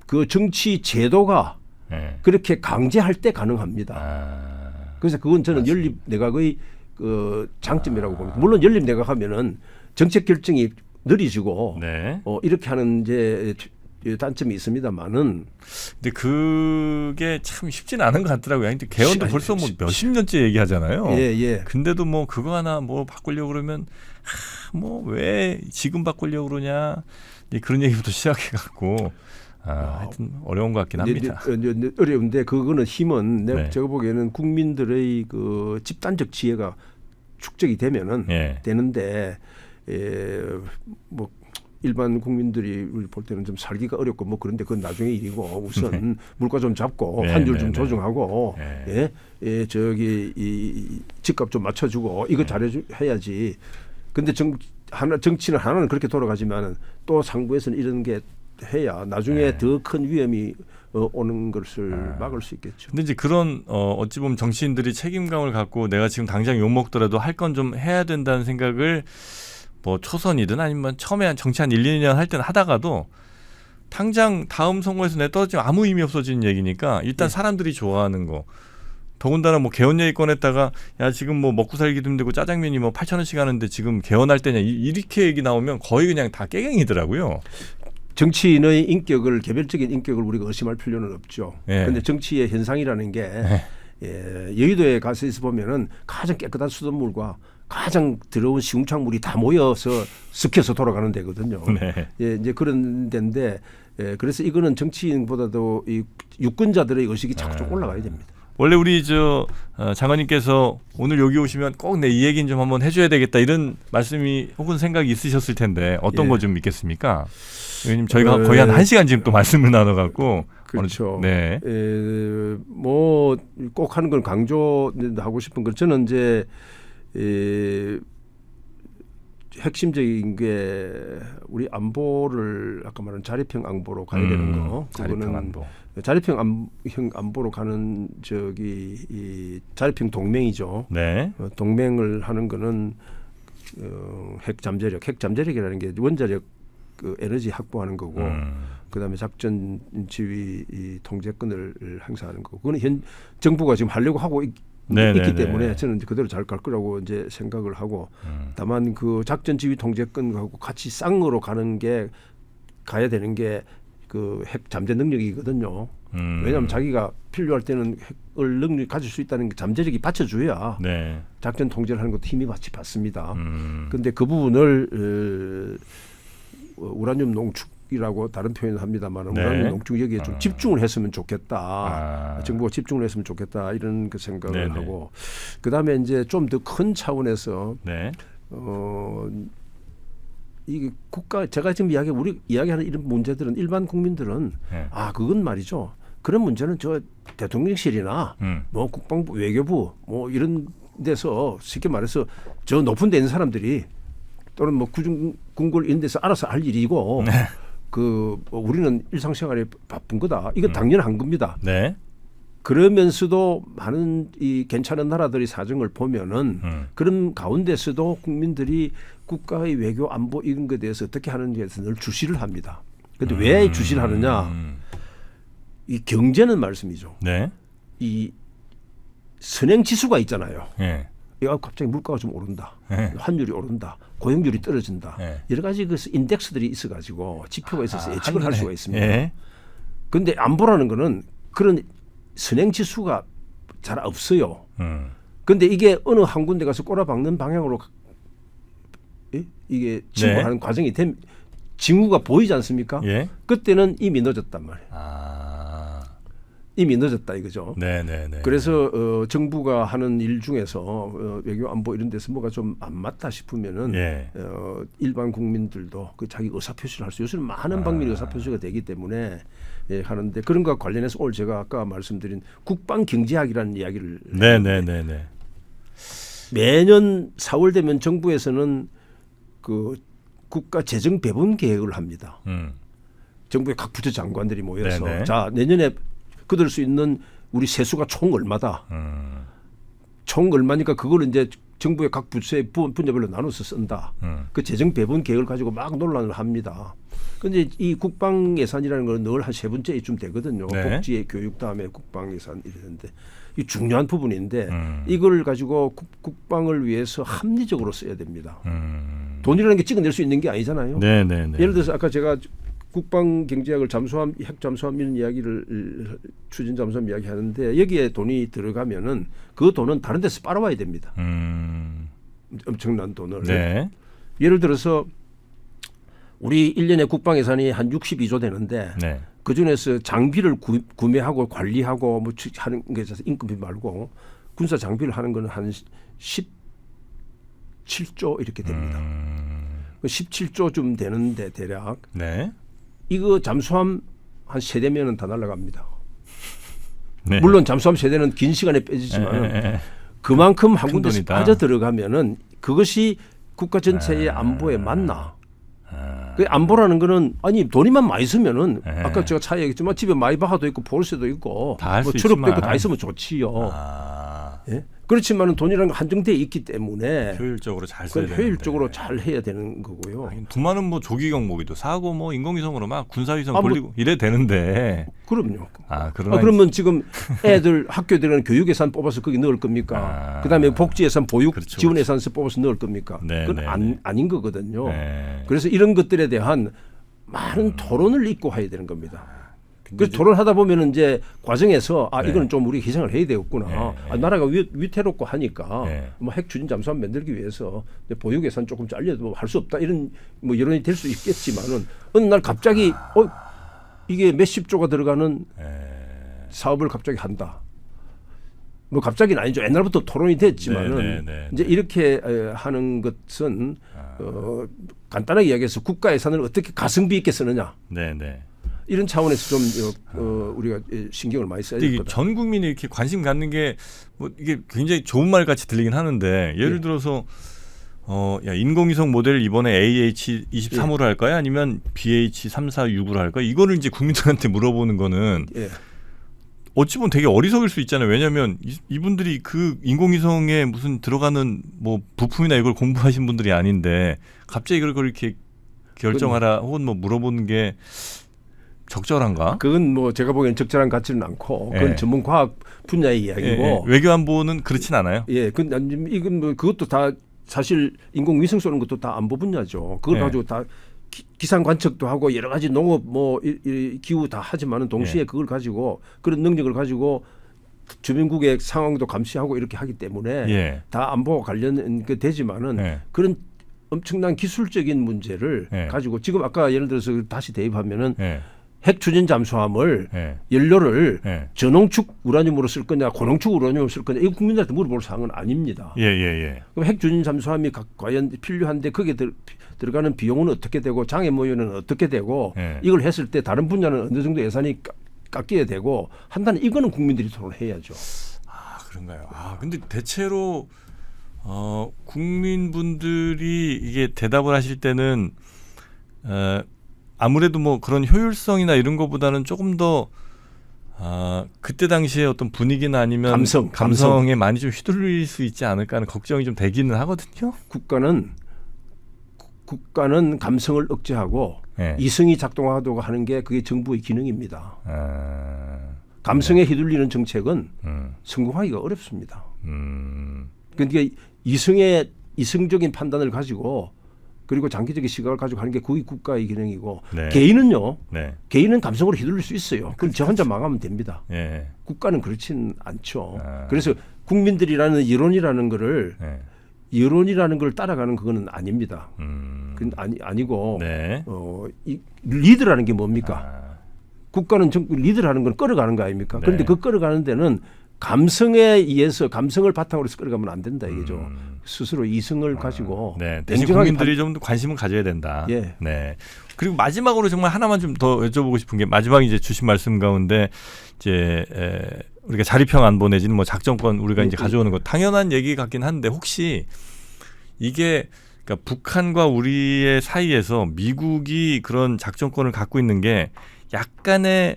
A: 그 정치 제도가 그렇게 강제할 때 가능합니다. 그래서 그건 저는 연립 내각의 그 장점이라고 봅니다. 물론 연립 내각하면은 정책 결정이 느리지고 이렇게 하는 이제 단점이 있습니다만은.
B: 근데 그게 참 쉽지는 않은 것 같더라고요. 근데 개헌도 벌써 뭐 몇십 년째 얘기하잖아요. 근데도 뭐 그거 하나 뭐 바꾸려고 그러면 뭐 왜 지금 바꾸려고 그러냐 그런 얘기부터 시작해갖고 하여튼 어려운 것 같긴 합니다.
A: 어려운데 그거는 힘은 제가 보기에는 국민들의 그 집단적 지혜가 축적이 되면은 되는데 뭐 일반 국민들이 볼 때는 좀 살기가 어렵고 뭐 그런데 그건 나중에 일이고 우선 물가 좀 잡고
B: 네,
A: 환율
B: 네,
A: 좀
B: 네.
A: 조정하고
B: 네.
A: 저기 이 집값 좀 맞춰주고 이거 해야지. 근데 정치는 하나는 그렇게 돌아가지만은 또 상부에서는 이런 게 해야 나중에 더 큰 위험이 오는 것을 막을 수 있겠죠.
B: 근데 이제 그런 어찌 보면 정치인들이 책임감을 갖고 내가 지금 당장 욕 먹더라도 할 건 좀 해야 된다는 생각을 뭐 초선이든 아니면 처음에 정치 한 1, 2년 할 때는 하다가도 당장 다음 선거에서 내 떨어지면 아무 의미 없어지는 얘기니까 일단 사람들이 좋아하는 거. 더군다나 뭐 개헌 얘기 꺼냈다가 야 지금 뭐 먹고 살기도 힘들고 짜장면이 뭐 8,000원씩 하는데 지금 개헌할 때냐 이렇게 얘기 나오면 거의 그냥 다 깨갱이더라고요.
A: 정치인의 인격을 개별적인 인격을 우리가 의심할 필요는 없죠. 그런데
B: 예.
A: 정치의 현상이라는 게 여의도에 가서 보면은 가장 깨끗한 수돗물과 가장 더러운 시궁창물이 다 모여서 섞여서 돌아가는 데거든요.
B: 네.
A: 이제 그런 데인데 그래서 이거는 정치인보다도 이 유권자들의 의식이 자꾸 좀 올라가야 됩니다.
B: 원래 우리 장관님께서 오늘 여기 오시면 꼭 내 이 얘기는 좀 한번 해줘야 되겠다 이런 말씀이 혹은 생각이 있으셨을 텐데 어떤 거 좀 있겠습니까? 왜냐면 저희가 거의 한 1시간 지금 또 말씀을 나눠갖고
A: 그렇죠.
B: 네.
A: 뭐 꼭 하는 건 강조하고 싶은 건 저는 이제 핵심적인 게 우리 안보를 아까 말한 자립형 안보로 가야 되는 거.
B: 자립형 안보.
A: 자립형 안보로 가는 이 자립형 동맹이죠.
B: 네.
A: 동맹을 하는 거는 핵 잠재력이라는 게 원자력 그 에너지 확보하는 거고, 그다음에 작전 지휘 이 통제권을 행사하는 거고, 그거는 정부가 지금 하려고 하고 있기 때문에 저는 그대로 잘 갈 거라고 이제 생각을 하고, 다만 그 작전 지휘 통제권하고 같이 쌍으로 가야 되는 게 그 핵 잠재 능력이거든요. 왜냐하면 자기가 필요할 때는 핵을 능력 가질 수 있다는 게 잠재력이 받쳐줘야
B: 네.
A: 작전 통제를 하는 것도 힘이 같이 받습니다. 그런데 그 부분을 우라늄 농축이라고 다른 표현을 합니다만
B: 네.
A: 우라늄 농축 여기에 좀 집중을 했으면 좋겠다. 정부가 집중을 했으면 좋겠다 이런 그 생각을
B: 네네.
A: 하고, 그다음에 이제 좀 더 큰 차원에서
B: 네.
A: 이게 제가 지금 우리 이야기하는 이런 문제들은 일반 국민들은
B: 네.
A: 그건 말이죠. 그런 문제는 저 대통령실이나 뭐 국방부, 외교부 뭐 이런 데서 쉽게 말해서 저 높은 데 있는 사람들이 또는 뭐 군골 이런 데서 알아서 할 일이고 우리는 일상생활에 바쁜 거다. 이거 당연한 겁니다.
B: 네.
A: 그러면서도 많은 이 괜찮은 나라들의 사정을 보면은 그런 가운데서도 국민들이 국가의 외교 안보 이런 것에 대해서 어떻게 하는지에 대해서 늘 주시를 합니다. 그런데 왜 주시를 하느냐? 이 경제는 말씀이죠.
B: 네.
A: 이 선행 지수가 있잖아요.
B: 네.
A: 갑자기 물가가 좀 오른다.
B: 네.
A: 환율이 오른다. 고용률이 떨어진다.
B: 네.
A: 여러 가지 그 인덱스들이 있어가지고 지표가 있어서 예측을 할 수가 있습니다.
B: 네.
A: 그런데 안보라는 거는 그런 선행 지수가 잘 없어요. 그런데 이게 어느 한 군데 가서 꼬라박는 방향으로 이게 진보하는 과정이 징후가 보이지 않습니까?
B: 예.
A: 그때는 이미 늦었단 말이에요. 이미 늦었다 이거죠.
B: 네네네.
A: 그래서 정부가 하는 일 중에서 외교 안보 이런 데서 뭐가 좀 안 맞다 싶으면은 일반 국민들도 그 자기 의사 표시를 할 수 요새는 많은 방면의 의사 표시가 되기 때문에 하는데 그런 것과 관련해서 오늘 제가 아까 말씀드린 국방 경제학이라는 이야기를
B: 네네네네.
A: 매년 4월 되면 정부에서는 그 국가 재정 배분 계획을 합니다. 정부의 각 부처 장관들이 모여서
B: 네네.
A: 자 내년에 거둘 수 있는 우리 세수가 총 얼마다. 총 얼마니까 그걸 이제 정부의 각 부처의 분야별로 나눠서 쓴다. 그 재정 배분 계획을 가지고 막 논란을 합니다. 그런데 이 국방 예산이라는 건 늘 한 세 번째쯤 되거든요.
B: 네.
A: 복지, 교육 다음에 국방 예산 이랬는데 이 중요한 부분인데 이걸 가지고 국방을 위해서 합리적으로 써야 됩니다. 돈이라는 게 찍어낼 수 있는 게 아니잖아요.
B: 네네네.
A: 예를 들어서 아까 제가 국방 경제학을 핵 잠수함 이런 이야기를 추진 잠수함 이야기하는데 여기에 돈이 들어가면은 그 돈은 다른 데서 빨아와야 됩니다. 엄청난 돈을.
B: 네.
A: 예를 들어서 우리 1년에 국방 예산이 한 62조 되는데
B: 네.
A: 그 중에서 장비를 구매하고 관리하고 뭐 하는 게 있어서 인건비 말고 군사 장비를 하는 거는 한 17조 이렇게 됩니다. 17조쯤 되는데 대략
B: 네.
A: 이거 잠수함 한 세대면은 다 날아갑니다.
B: 네.
A: 물론 잠수함 세대는 긴 시간에 빼지지만 그만큼 한 군데서
B: 돈이다.
A: 빠져 들어가면은 그것이 국가 전체의 안보에 맞나? 그 안보라는 거는 아니 돈이만 많이 쓰면은 아까 제가 차에 얘기했지만 집에 마이바하도 있고 포르쉐도 있고
B: 다 할 수
A: 출업도 있고
B: 있지만.
A: 다 있으면 좋지요.
B: 아,
A: 예? 그렇지만은 돈이라는 건 한정돼 있기 때문에
B: 효율적으로 잘 써야
A: 그건
B: 되는데.
A: 효율적으로 잘 해야 되는 거고요.
B: 두만은 뭐 조기 경보기도 사고 뭐 인공위성으로 막 군사위성
A: 아, 뭐-
B: 돌리고 이래 되는데.
A: 그럼요.
B: 아, 그러나
A: 그러면 지금 애들 학교 들어가는 교육 예산 뽑아서 거기 넣을 겁니까? 그다음에 복지 예산 보육
B: 그렇죠,
A: 지원
B: 그렇죠.
A: 예산에서 뽑아서 넣을 겁니까?
B: 네,
A: 그건
B: 네, 네.
A: 아닌 거거든요.
B: 네.
A: 그래서 이런 것들에 대한 많은 토론을 잇고 해야 되는 겁니다.
B: 근데
A: 그 토론하다 보면은 이제 과정에서
B: 네.
A: 이거는 좀 우리 희생을 해야 되겠구나.
B: 네.
A: 나라가 위태롭고 하니까
B: 네.
A: 뭐 핵 추진 잠수함 만들기 위해서 보육 예산 조금 잘려도 할 수 없다 이런 뭐 여론이 될 수 있겠지만은 어느 날 갑자기 이게 몇십 조가 들어가는 사업을 갑자기 한다. 뭐 갑자기는 아니죠. 옛날부터 토론이 됐지만은
B: 네.
A: 이제 이렇게 하는 것은 간단하게 이야기해서 국가 예산을 어떻게 가성비 있게 쓰느냐.
B: 네.
A: 이런 차원에서 좀 우리가 신경을 많이 써야 될
B: 이게
A: 거다.
B: 전 국민이 이렇게 관심 갖는 게 뭐 이게 굉장히 좋은 말 같이 들리긴 하는데 예를
A: 예.
B: 들어서 야, 인공위성 모델을 이번에 AH23으로 할까요? 아니면 BH346으로 할까요? 이거를 이제 국민들한테 물어보는 거는
A: 예.
B: 어찌 보면 되게 어리석일 수 있잖아요. 왜냐하면 이분들이 그 인공위성에 무슨 들어가는 뭐 부품이나 이걸 공부하신 분들이 아닌데 갑자기 그걸 이렇게 결정하라 혹은 뭐 물어보는 게 적절한가?
A: 그건 뭐 제가 보기엔 적절한 가치는 않고 그건
B: 예.
A: 전문 과학 분야의 이야기고.
B: 외교안보는 그렇진 않아요.
A: 예, 이건 뭐 그것도 다 사실 인공위성 쏘는 것도 다 안보 분야죠. 그걸
B: 예.
A: 가지고 다 기상 관측도 하고 여러 가지 농업 뭐 기후 다 하지만은 동시에
B: 예.
A: 그걸 가지고 그런 능력을 가지고 주변국의 상황도 감시하고 이렇게 하기 때문에
B: 예.
A: 다 안보와 관련 그 되지만은
B: 예.
A: 그런 엄청난 기술적인 문제를
B: 예.
A: 가지고 지금 아까 예를 들어서 다시 대입하면은
B: 예.
A: 핵 추진 잠수함을
B: 예.
A: 연료를
B: 예.
A: 저농축 우라늄으로 쓸 거냐 고농축 우라늄으로 쓸 거냐 이거 국민들한테 물어볼 사항은 아닙니다.
B: 예.
A: 그럼 핵 추진 잠수함이 과연 필요한데 거기에 들어가는 비용은 어떻게 되고 장애 모유는 어떻게 되고
B: 예.
A: 이걸 했을 때 다른 분야는 어느 정도 예산이 깎여야 되고 한다는 이거는 국민들이 토론해야죠.
B: 아, 그런가요? 근데 대체로 국민분들이 이게 대답을 하실 때는 아무래도 뭐 그런 효율성이나 이런 것보다는 조금 더 그때 당시에 어떤 분위기나 아니면 감성에 많이 좀 휘둘릴 수 있지 않을까 하는 걱정이 좀 되기는 하거든요.
A: 국가는 감성을 억제하고
B: 예.
A: 이성이 작동하도록 하는 게 그게 정부의 기능입니다. 감성에 휘둘리는 정책은 성공하기가 어렵습니다. 그러니까 이성적인 판단을 가지고 그리고 장기적인 시각을 가지고 하는 게 그게 국가의 기능이고
B: 네.
A: 개인은요.
B: 네.
A: 개인은 감성으로 휘둘릴 수 있어요. 그럼 저 혼자 망하면 됩니다.
B: 예.
A: 국가는 그렇진 않죠. 그래서 국민들이라는 여론이라는 거를
B: 예.
A: 여론이라는 걸 따라가는 그거는 아닙니다. 그건 아니고
B: 네.
A: 이 리드라는 게 뭡니까? 국가는 리드라는 건 끌어가는 거 아닙니까? 그런데
B: 네.
A: 그 끌어가는 데는 감성에 의해서 감성을 바탕으로 해서 끌어가면 안 된다 이거죠. 스스로 이성을 가지고
B: 네. 대신
A: 냉정하게
B: 국민들이 좀 더 관심을 가져야 된다.
A: 예.
B: 네. 그리고 마지막으로 정말 하나만 좀 더 여쭤보고 싶은 게 마지막 이제 주신 말씀 가운데 이제 우리가 자립형 안보 내지는 뭐 작전권 우리가 이제 가져오는 거 당연한 얘기 같긴 한데 혹시 이게 그러니까 북한과 우리의 사이에서 미국이 그런 작전권을 갖고 있는 게 약간의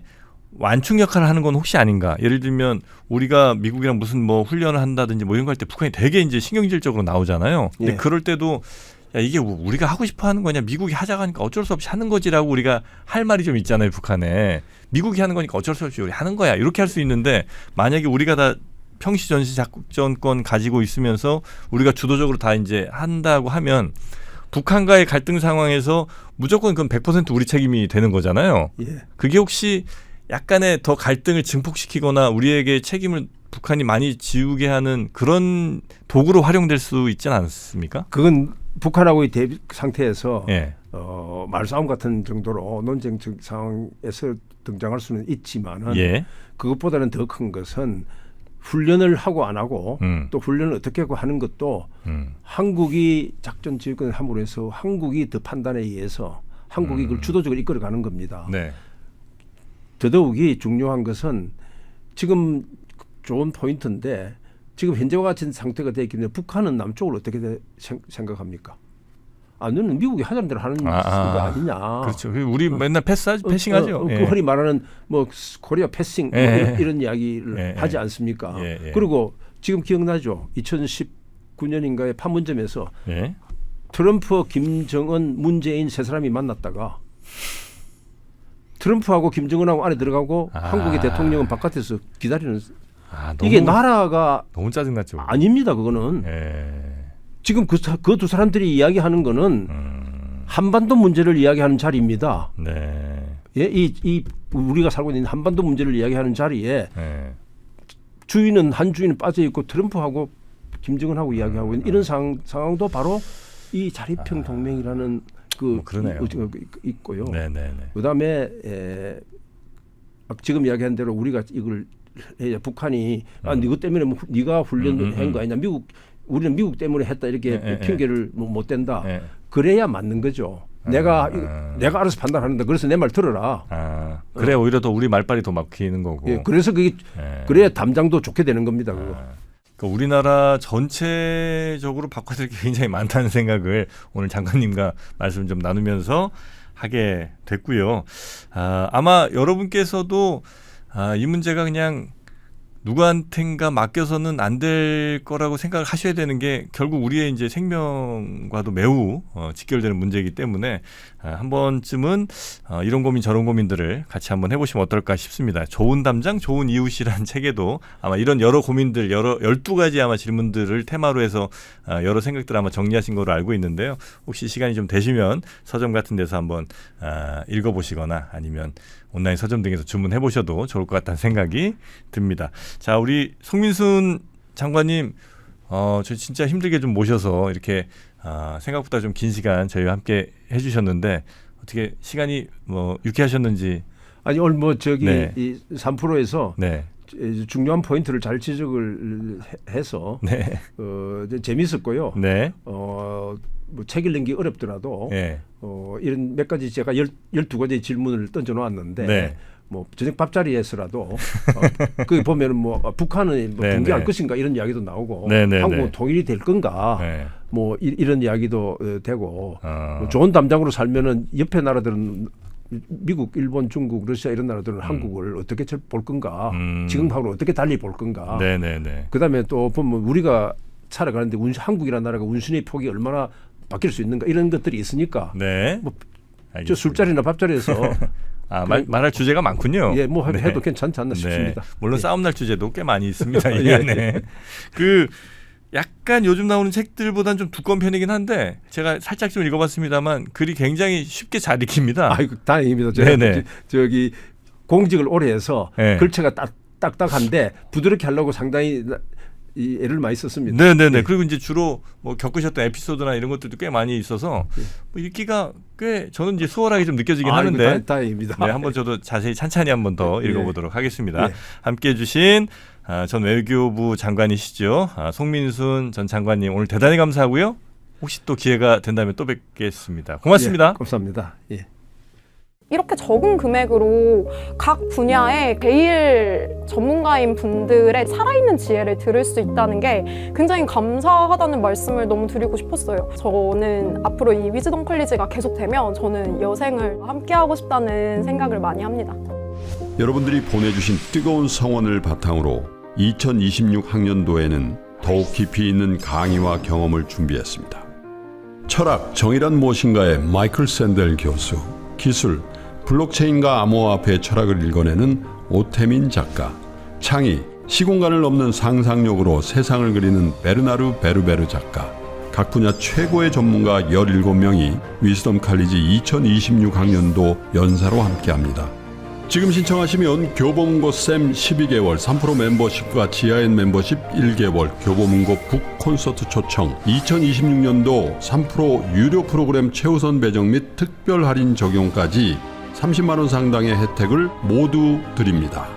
B: 완충 역할을 하는 건 혹시 아닌가? 예를 들면 우리가 미국이랑 무슨 뭐 훈련을 한다든지 뭐 이런 거 할 때 북한이 되게 이제 신경질적으로 나오잖아요. 근데
A: 예.
B: 그럴 때도 야 이게 우리가 하고 싶어 하는 거냐? 미국이 하자고 하니까 어쩔 수 없이 하는 거지라고 우리가 할 말이 좀 있잖아요, 북한에. 미국이 하는 거니까 어쩔 수 없이 우리 하는 거야. 이렇게 할 수 있는데 만약에 우리가 다 평시 전시 작전권 가지고 있으면서 우리가 주도적으로 다 이제 한다고 하면 북한과의 갈등 상황에서 무조건 그건 100% 우리 책임이 되는 거잖아요.
A: 예.
B: 그게 혹시 약간의 더 갈등을 증폭시키거나 우리에게 책임을 북한이 많이 지우게 하는 그런 도구로 활용될 수 있지는 않습니까?
A: 그건 북한하고의 대비 상태에서
B: 예.
A: 말싸움 같은 정도로 논쟁적 상황에서 등장할 수는 있지만은
B: 예.
A: 그것보다는 더 큰 것은 훈련을 하고 안 하고 또 훈련을 어떻게 하고 하는 것도 한국이 작전 지휘권을 함으로 해서 한국이 더 판단에 의해서 한국이 그걸 주도적으로 이끌어가는 겁니다.
B: 네.
A: 더더욱이 중요한 것은 지금 좋은 포인트인데 지금 현재와 같은 상태가 되어 있기 때문에 북한은 남쪽을 어떻게 생각합니까? 너는 미국이 하자는 대로 하는 거 아니냐.
B: 그렇죠. 우리 맨날 패싱하죠.
A: 그 흔히 말하는 뭐 코리아 패싱 이런 이야기를 하지 않습니까? 그리고 지금 기억나죠? 2019년인가의 판문점에서 트럼프, 김정은, 문재인 세 사람이 만났다가 트럼프하고 김정은하고 안에 들어가고 한국의 대통령은 바깥에서 기다리는 이게 나라가
B: 너무 짜증났죠.
A: 아닙니다. 그거는. 지금 그 두 사람들이 이야기하는 거는 한반도 문제를 이야기하는 자리입니다.
B: 네.
A: 이 우리가 살고 있는 한반도 문제를 이야기하는 자리에 한 주인은 빠져 있고 트럼프하고 김정은하고 이야기하고 있는 이런 상황도 바로 이 자립형 동맹이라는
B: 그러네요.
A: 있고요.
B: 네네네.
A: 그다음에 지금 이야기한 대로 우리가 이걸 북한이 이것 때문에 네가 훈련한 거 아니냐. 우리는 미국 때문에 했다 이렇게 핑계를 못 댄다. 그래야 맞는 거죠. 내가 알아서 판단한다. 그래서 내 말 들어라.
B: 그래 오히려 더 우리 말빨이 더 막히는 거고.
A: 그래서 그게 그래야 담장도 좋게 되는 겁니다. 그거.
B: 그러니까 우리나라 전체적으로 바꿔야 될 게 굉장히 많다는 생각을 오늘 장관님과 말씀 좀 나누면서 하게 됐고요. 아마 여러분께서도 이 문제가 그냥 누구한텐가 맡겨서는 안 될 거라고 생각을 하셔야 되는 게 결국 우리의 이제 생명과도 매우 직결되는 문제이기 때문에 한 번쯤은 이런 고민 저런 고민들을 같이 한번 해보시면 어떨까 싶습니다. 좋은 담장 좋은 이웃이라는 책에도 아마 이런 여러 고민들 12가지 아마 질문들을 테마로 해서 여러 생각들 아마 정리하신 거로 알고 있는데요. 혹시 시간이 좀 되시면 서점 같은 데서 한번 읽어보시거나 아니면 온라인 서점 등에서 주문해 보셔도 좋을 것 같다는 생각이 듭니다. 자, 우리 송민순 장관님, 저 진짜 힘들게 좀 모셔서 이렇게 생각보다 좀 긴 시간 저희와 함께 해주셨는데 어떻게 시간이 유쾌하셨는지?
A: 아니 오늘 이 3프로에서 중요한 포인트를 잘 지적을 해서 재밌었고요. 책 읽는 게 어렵더라도 이런 몇 가지 제가 12가지 질문을 던져놓았는데 저녁 밥자리에서라도 거기 보면은 북한은 붕괴할 것인가 이런 이야기도 나오고 한국은 통일이 될 건가 이런 이야기도 되고 좋은 담장으로 살면은 옆에 나라들은 미국, 일본, 중국, 러시아 이런 나라들은 한국을 어떻게 볼 건가 지금하고는 어떻게 달리 볼 건가 그다음에 또 보면 우리가 살아가는데 한국이라는 나라가 운신의 폭이 얼마나 바뀔 수 있는가 이런 것들이 있으니까 저 술자리나 밥자리에서
B: 말할 주제가 많군요.
A: 해도 괜찮지 않나 싶습니다.
B: 물론 싸움날 주제도 꽤 많이 있습니다. 이 안에. 약간 요즘 나오는 책들보다는 좀 두꺼운 편이긴 한데 제가 살짝 좀 읽어봤습니다만 글이 굉장히 쉽게 잘 읽힙니다.
A: 다행입니다. 저기 공직을 오래 해서 글체가 딱딱한데 부드럽게 하려고 상당히 애를 많이 썼습니다.
B: 그리고 이제 주로 겪으셨던 에피소드나 이런 것들도 꽤 많이 있어서 읽기가 꽤 저는 이제 수월하게 좀 느껴지긴 하는데
A: 다행입니다.
B: 한번 저도 자세히 찬찬히 한번 더 읽어보도록 하겠습니다. 함께해 주신 전 외교부 장관이시죠. 송민순 전 장관님 오늘 대단히 감사하고요. 혹시 또 기회가 된다면 또 뵙겠습니다. 고맙습니다.
A: 감사합니다.
C: 이렇게 적은 금액으로 각 분야의 제일 전문가인 분들의 살아있는 지혜를 들을 수 있다는 게 굉장히 감사하다는 말씀을 너무 드리고 싶었어요. 저는 앞으로 이 위즈덤 컬리지가 계속되면 저는 여생을 함께하고 싶다는 생각을 많이 합니다.
D: 여러분들이 보내주신 뜨거운 성원을 바탕으로 2026 학년도에는 더욱 깊이 있는 강의와 경험을 준비했습니다. 철학, 정의란 무엇인가의 마이클 샌델 교수, 기술, 블록체인과 암호화폐의 철학을 읽어내는 오태민 작가, 창의, 시공간을 넘는 상상력으로 세상을 그리는 베르나르 베르베르 작가, 각 분야 최고의 전문가 17명이 위즈덤 칼리지 2026 학년도 연사로 함께합니다. 지금 신청하시면 교보문고 쌤 12개월, 3프로 멤버십과 지하엔 멤버십 1개월, 교보문고 북 콘서트 초청, 2026년도 3프로 유료 프로그램 최우선 배정 및 특별 할인 적용까지 30만 원 상당의 혜택을 모두 드립니다.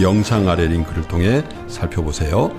D: 영상 아래 링크를 통해 살펴보세요.